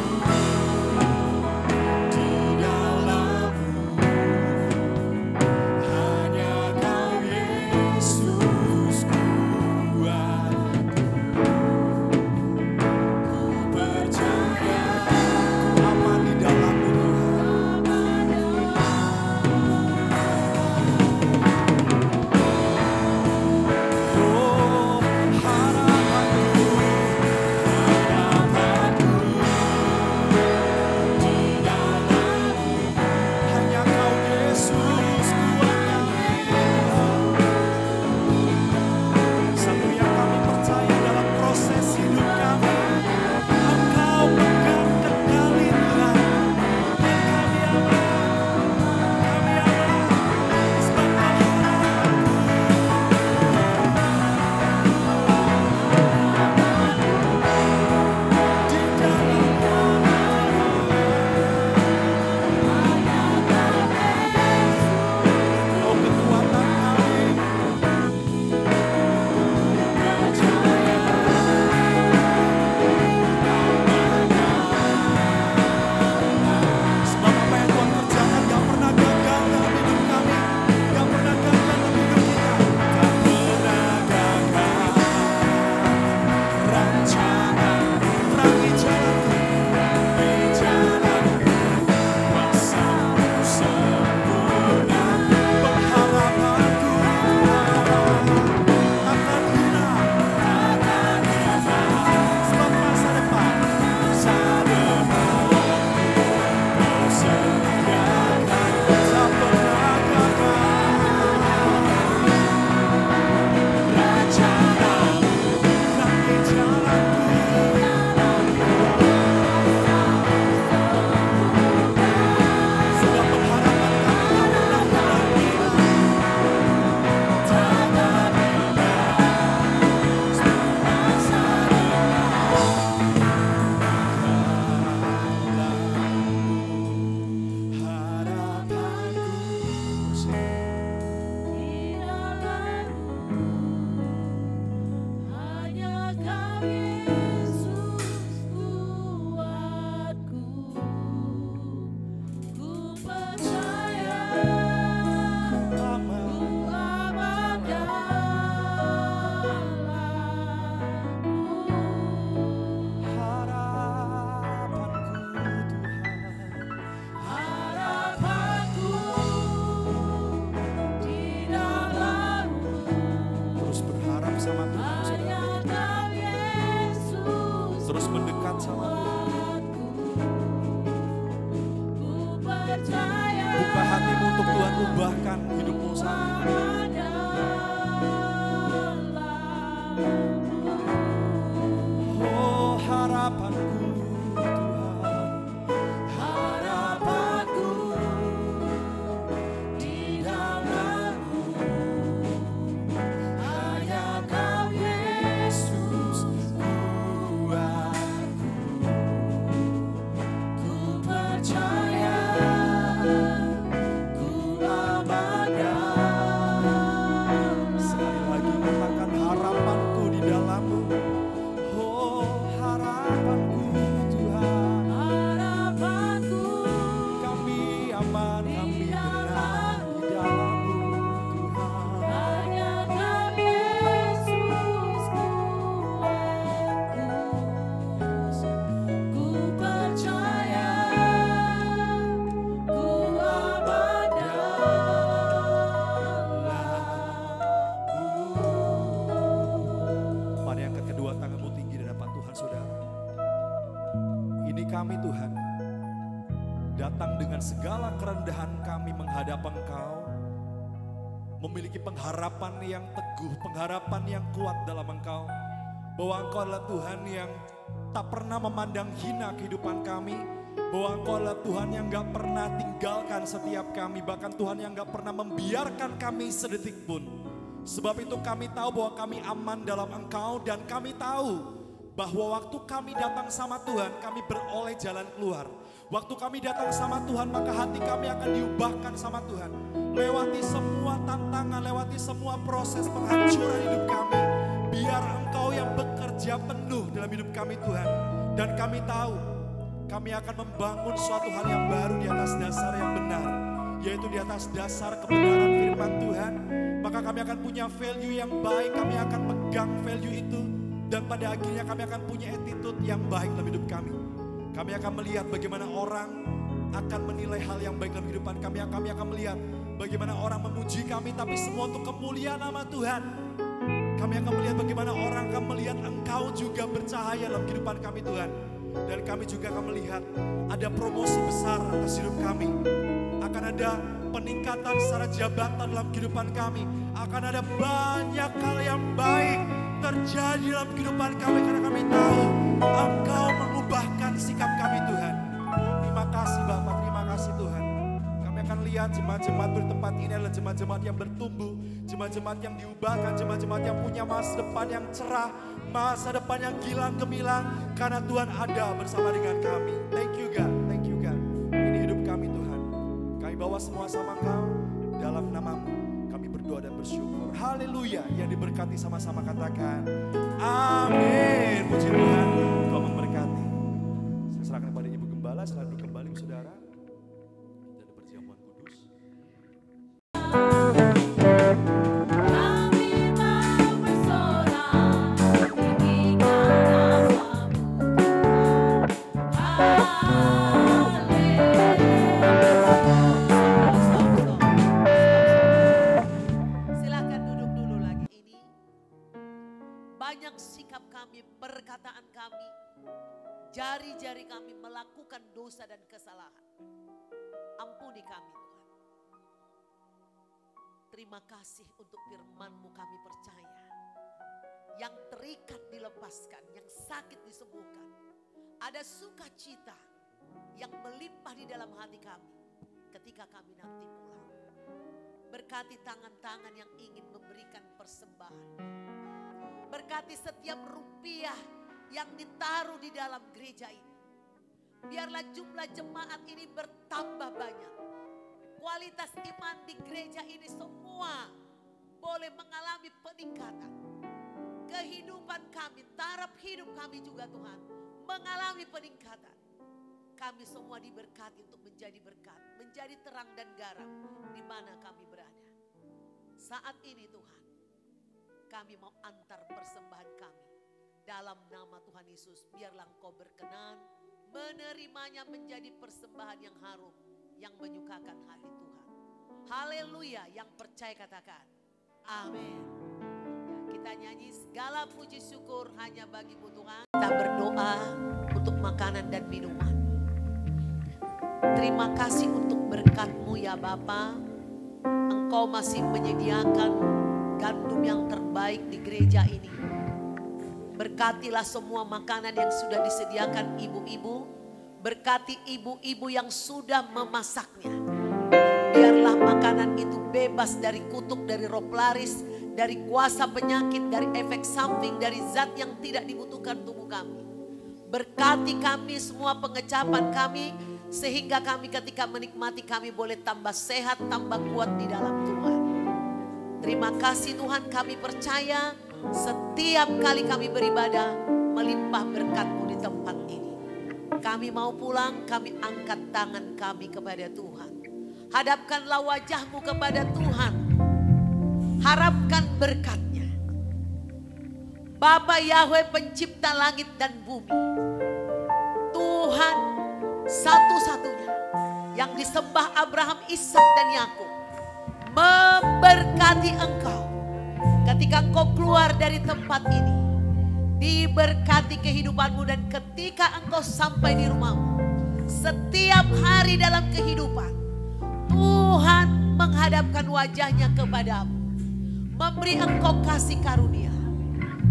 untuk Tuhan ubahkan hidupmu saat ini. Oh harapanku Tuhan, harapanku di dalam-Mu, hanya Kau Yesus kuatku, ku percaya, ku amankan. Sekali lagi katakan harapanku di dalam-Mu. Oh harapanku Tuhan, harapanku, kami aman, kami tenang di dalam-Mu Tuhan. Hanya Kau Yesus kuatku, ku percaya, ku aman. Mari angkat kedua tanganmu tinggi di hadapan Tuhan saudara. Ini kami Tuhan, datang dengan segala kerendahan kami menghadap Engkau, memiliki pengharapan yang teguh, pengharapan yang kuat dalam Engkau, bahwa Engkau adalah Tuhan yang tak pernah memandang hina kehidupan kami, bahwa Engkau adalah Tuhan yang gak pernah tinggalkan setiap kami, bahkan Tuhan yang gak pernah membiarkan kami sedetik pun. Sebab itu kami tahu bahwa kami aman dalam Engkau, dan kami tahu bahwa waktu kami datang sama Tuhan, kami beroleh jalan keluar. Waktu kami datang sama Tuhan, maka hati kami akan diubahkan sama Tuhan. Lewati semua tantangan, lewati semua proses penghancuran hidup kami. Biar Engkau yang bekerja penuh dalam hidup kami Tuhan. Dan kami tahu, kami akan membangun suatu hal yang baru di atas dasar yang benar. Yaitu di atas dasar kebenaran firman Tuhan. Maka kami akan punya value yang baik, kami akan pegang value itu. Dan pada akhirnya kami akan punya attitude yang baik dalam hidup kami. Kami akan melihat bagaimana orang akan menilai hal yang baik dalam kehidupan kami. Kami akan melihat bagaimana orang memuji kami, tapi semua untuk kemuliaan nama Tuhan. Kami akan melihat bagaimana orang akan melihat Engkau juga bercahaya dalam kehidupan kami Tuhan. Dan kami juga akan melihat ada promosi besar atas hidup kami. Akan ada peningkatan secara jabatan dalam kehidupan kami. Akan ada banyak hal yang baik terjadi dalam kehidupan kami, karena kami tahu Engkau mengubahkan sikap kami Tuhan. Terima kasih Bapak, terima kasih Tuhan. Kami akan lihat jemaat-jemaat di tempat ini adalah jemaat-jemaat yang bertumbuh, jemaat-jemaat yang diubahkan, jemaat-jemaat yang punya masa depan yang cerah, masa depan yang gilang gemilang, karena Tuhan ada bersama dengan kami. Thank you God, thank you God. Ini hidup kami Tuhan. Kami bawa semua sama Kau, dalam nama-Mu kami berdoa dan bersyukur. Haleluya, yang diberkati sama-sama katakan amin. Puji Tuhan, Tuhan memberkati. Saya serahkan kepada Ibu Gembala, silakan duduk kembali saudara. Kita ada perjamuan kudus. Banyak sikap kami, perkataan kami, jari-jari kami melakukan dosa dan kesalahan. Ampuni kami Tuhan. Terima kasih untuk firman-Mu kami percaya. Yang terikat dilepaskan, yang sakit disembuhkan. Ada sukacita yang melimpah di dalam hati kami ketika kami nanti pulang. Berkati tangan-tangan yang ingin memberikan persembahan. Berkati setiap rupiah yang ditaruh di dalam gereja ini. Biarlah jumlah jemaat ini bertambah banyak. Kualitas iman di gereja ini semua boleh mengalami peningkatan. Kehidupan kami, taraf hidup kami juga Tuhan mengalami peningkatan. Kami semua diberkati untuk menjadi berkat, menjadi terang dan garam di mana kami berada. Saat ini Tuhan, kami mau antar persembahan kami dalam nama Tuhan Yesus. Biarlah Engkau berkenan menerimanya menjadi persembahan yang harum, yang menyukakan hati Tuhan. Haleluya, yang percaya katakan amin. Ya, kita nyanyi segala puji syukur hanya bagi-Mu Tuhan. Kita berdoa untuk makanan dan minuman. Terima kasih untuk berkat-Mu ya Bapa. Engkau masih menyediakan gandum yang terbaik di gereja ini. Berkatilah semua makanan yang sudah disediakan ibu-ibu. Berkati ibu-ibu yang sudah memasaknya. Biarlah makanan itu bebas dari kutuk, dari roh pelaris, dari kuasa penyakit, dari efek samping, dari zat yang tidak dibutuhkan tubuh kami. Berkati kami semua pengecapan kami, sehingga kami ketika menikmati kami boleh tambah sehat, tambah kuat di dalam Tuhan. Terima kasih Tuhan, kami percaya setiap kali kami beribadah melimpah berkat-Mu di tempat ini. Kami mau pulang, kami angkat tangan kami kepada Tuhan. Hadapkanlah wajah-Mu kepada Tuhan. Harapkan berkat-Nya. Bapa Yahweh pencipta langit dan bumi. Tuhan satu-satunya yang disembah Abraham, Ishak dan Yakub. Memberkati engkau. Ketika engkau keluar dari tempat ini. Diberkati kehidupanmu dan ketika engkau sampai di rumahmu. Setiap hari dalam kehidupan. Tuhan menghadapkan wajahnya kepadamu. Memberi engkau kasih karunia.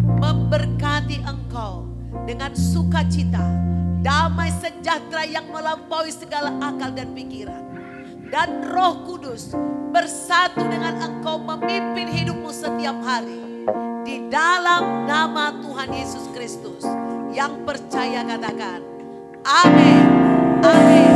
Memberkati engkau dengan sukacita. Damai sejahtera yang melampaui segala akal dan pikiran. Dan Roh Kudus bersatu dengan engkau memimpin hidupmu setiap hari. Di dalam nama Tuhan Yesus Kristus. Yang percaya katakan amin. Amin.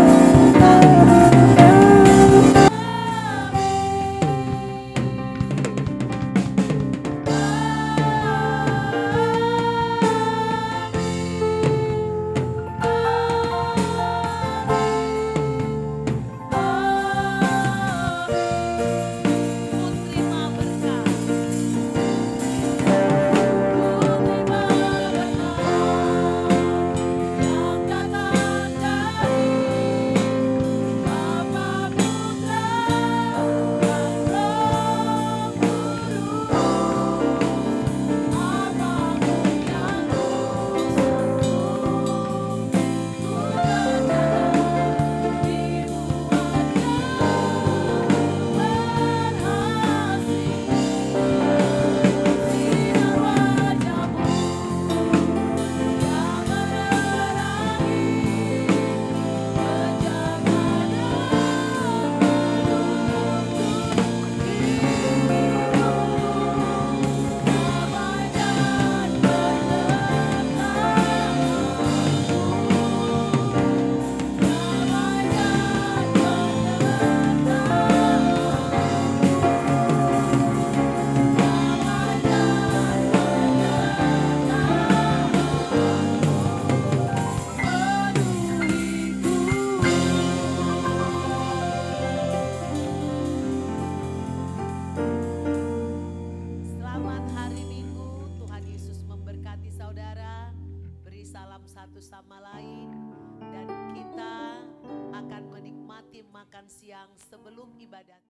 Satu sama lain dan kita akan menikmati makan siang sebelum ibadat.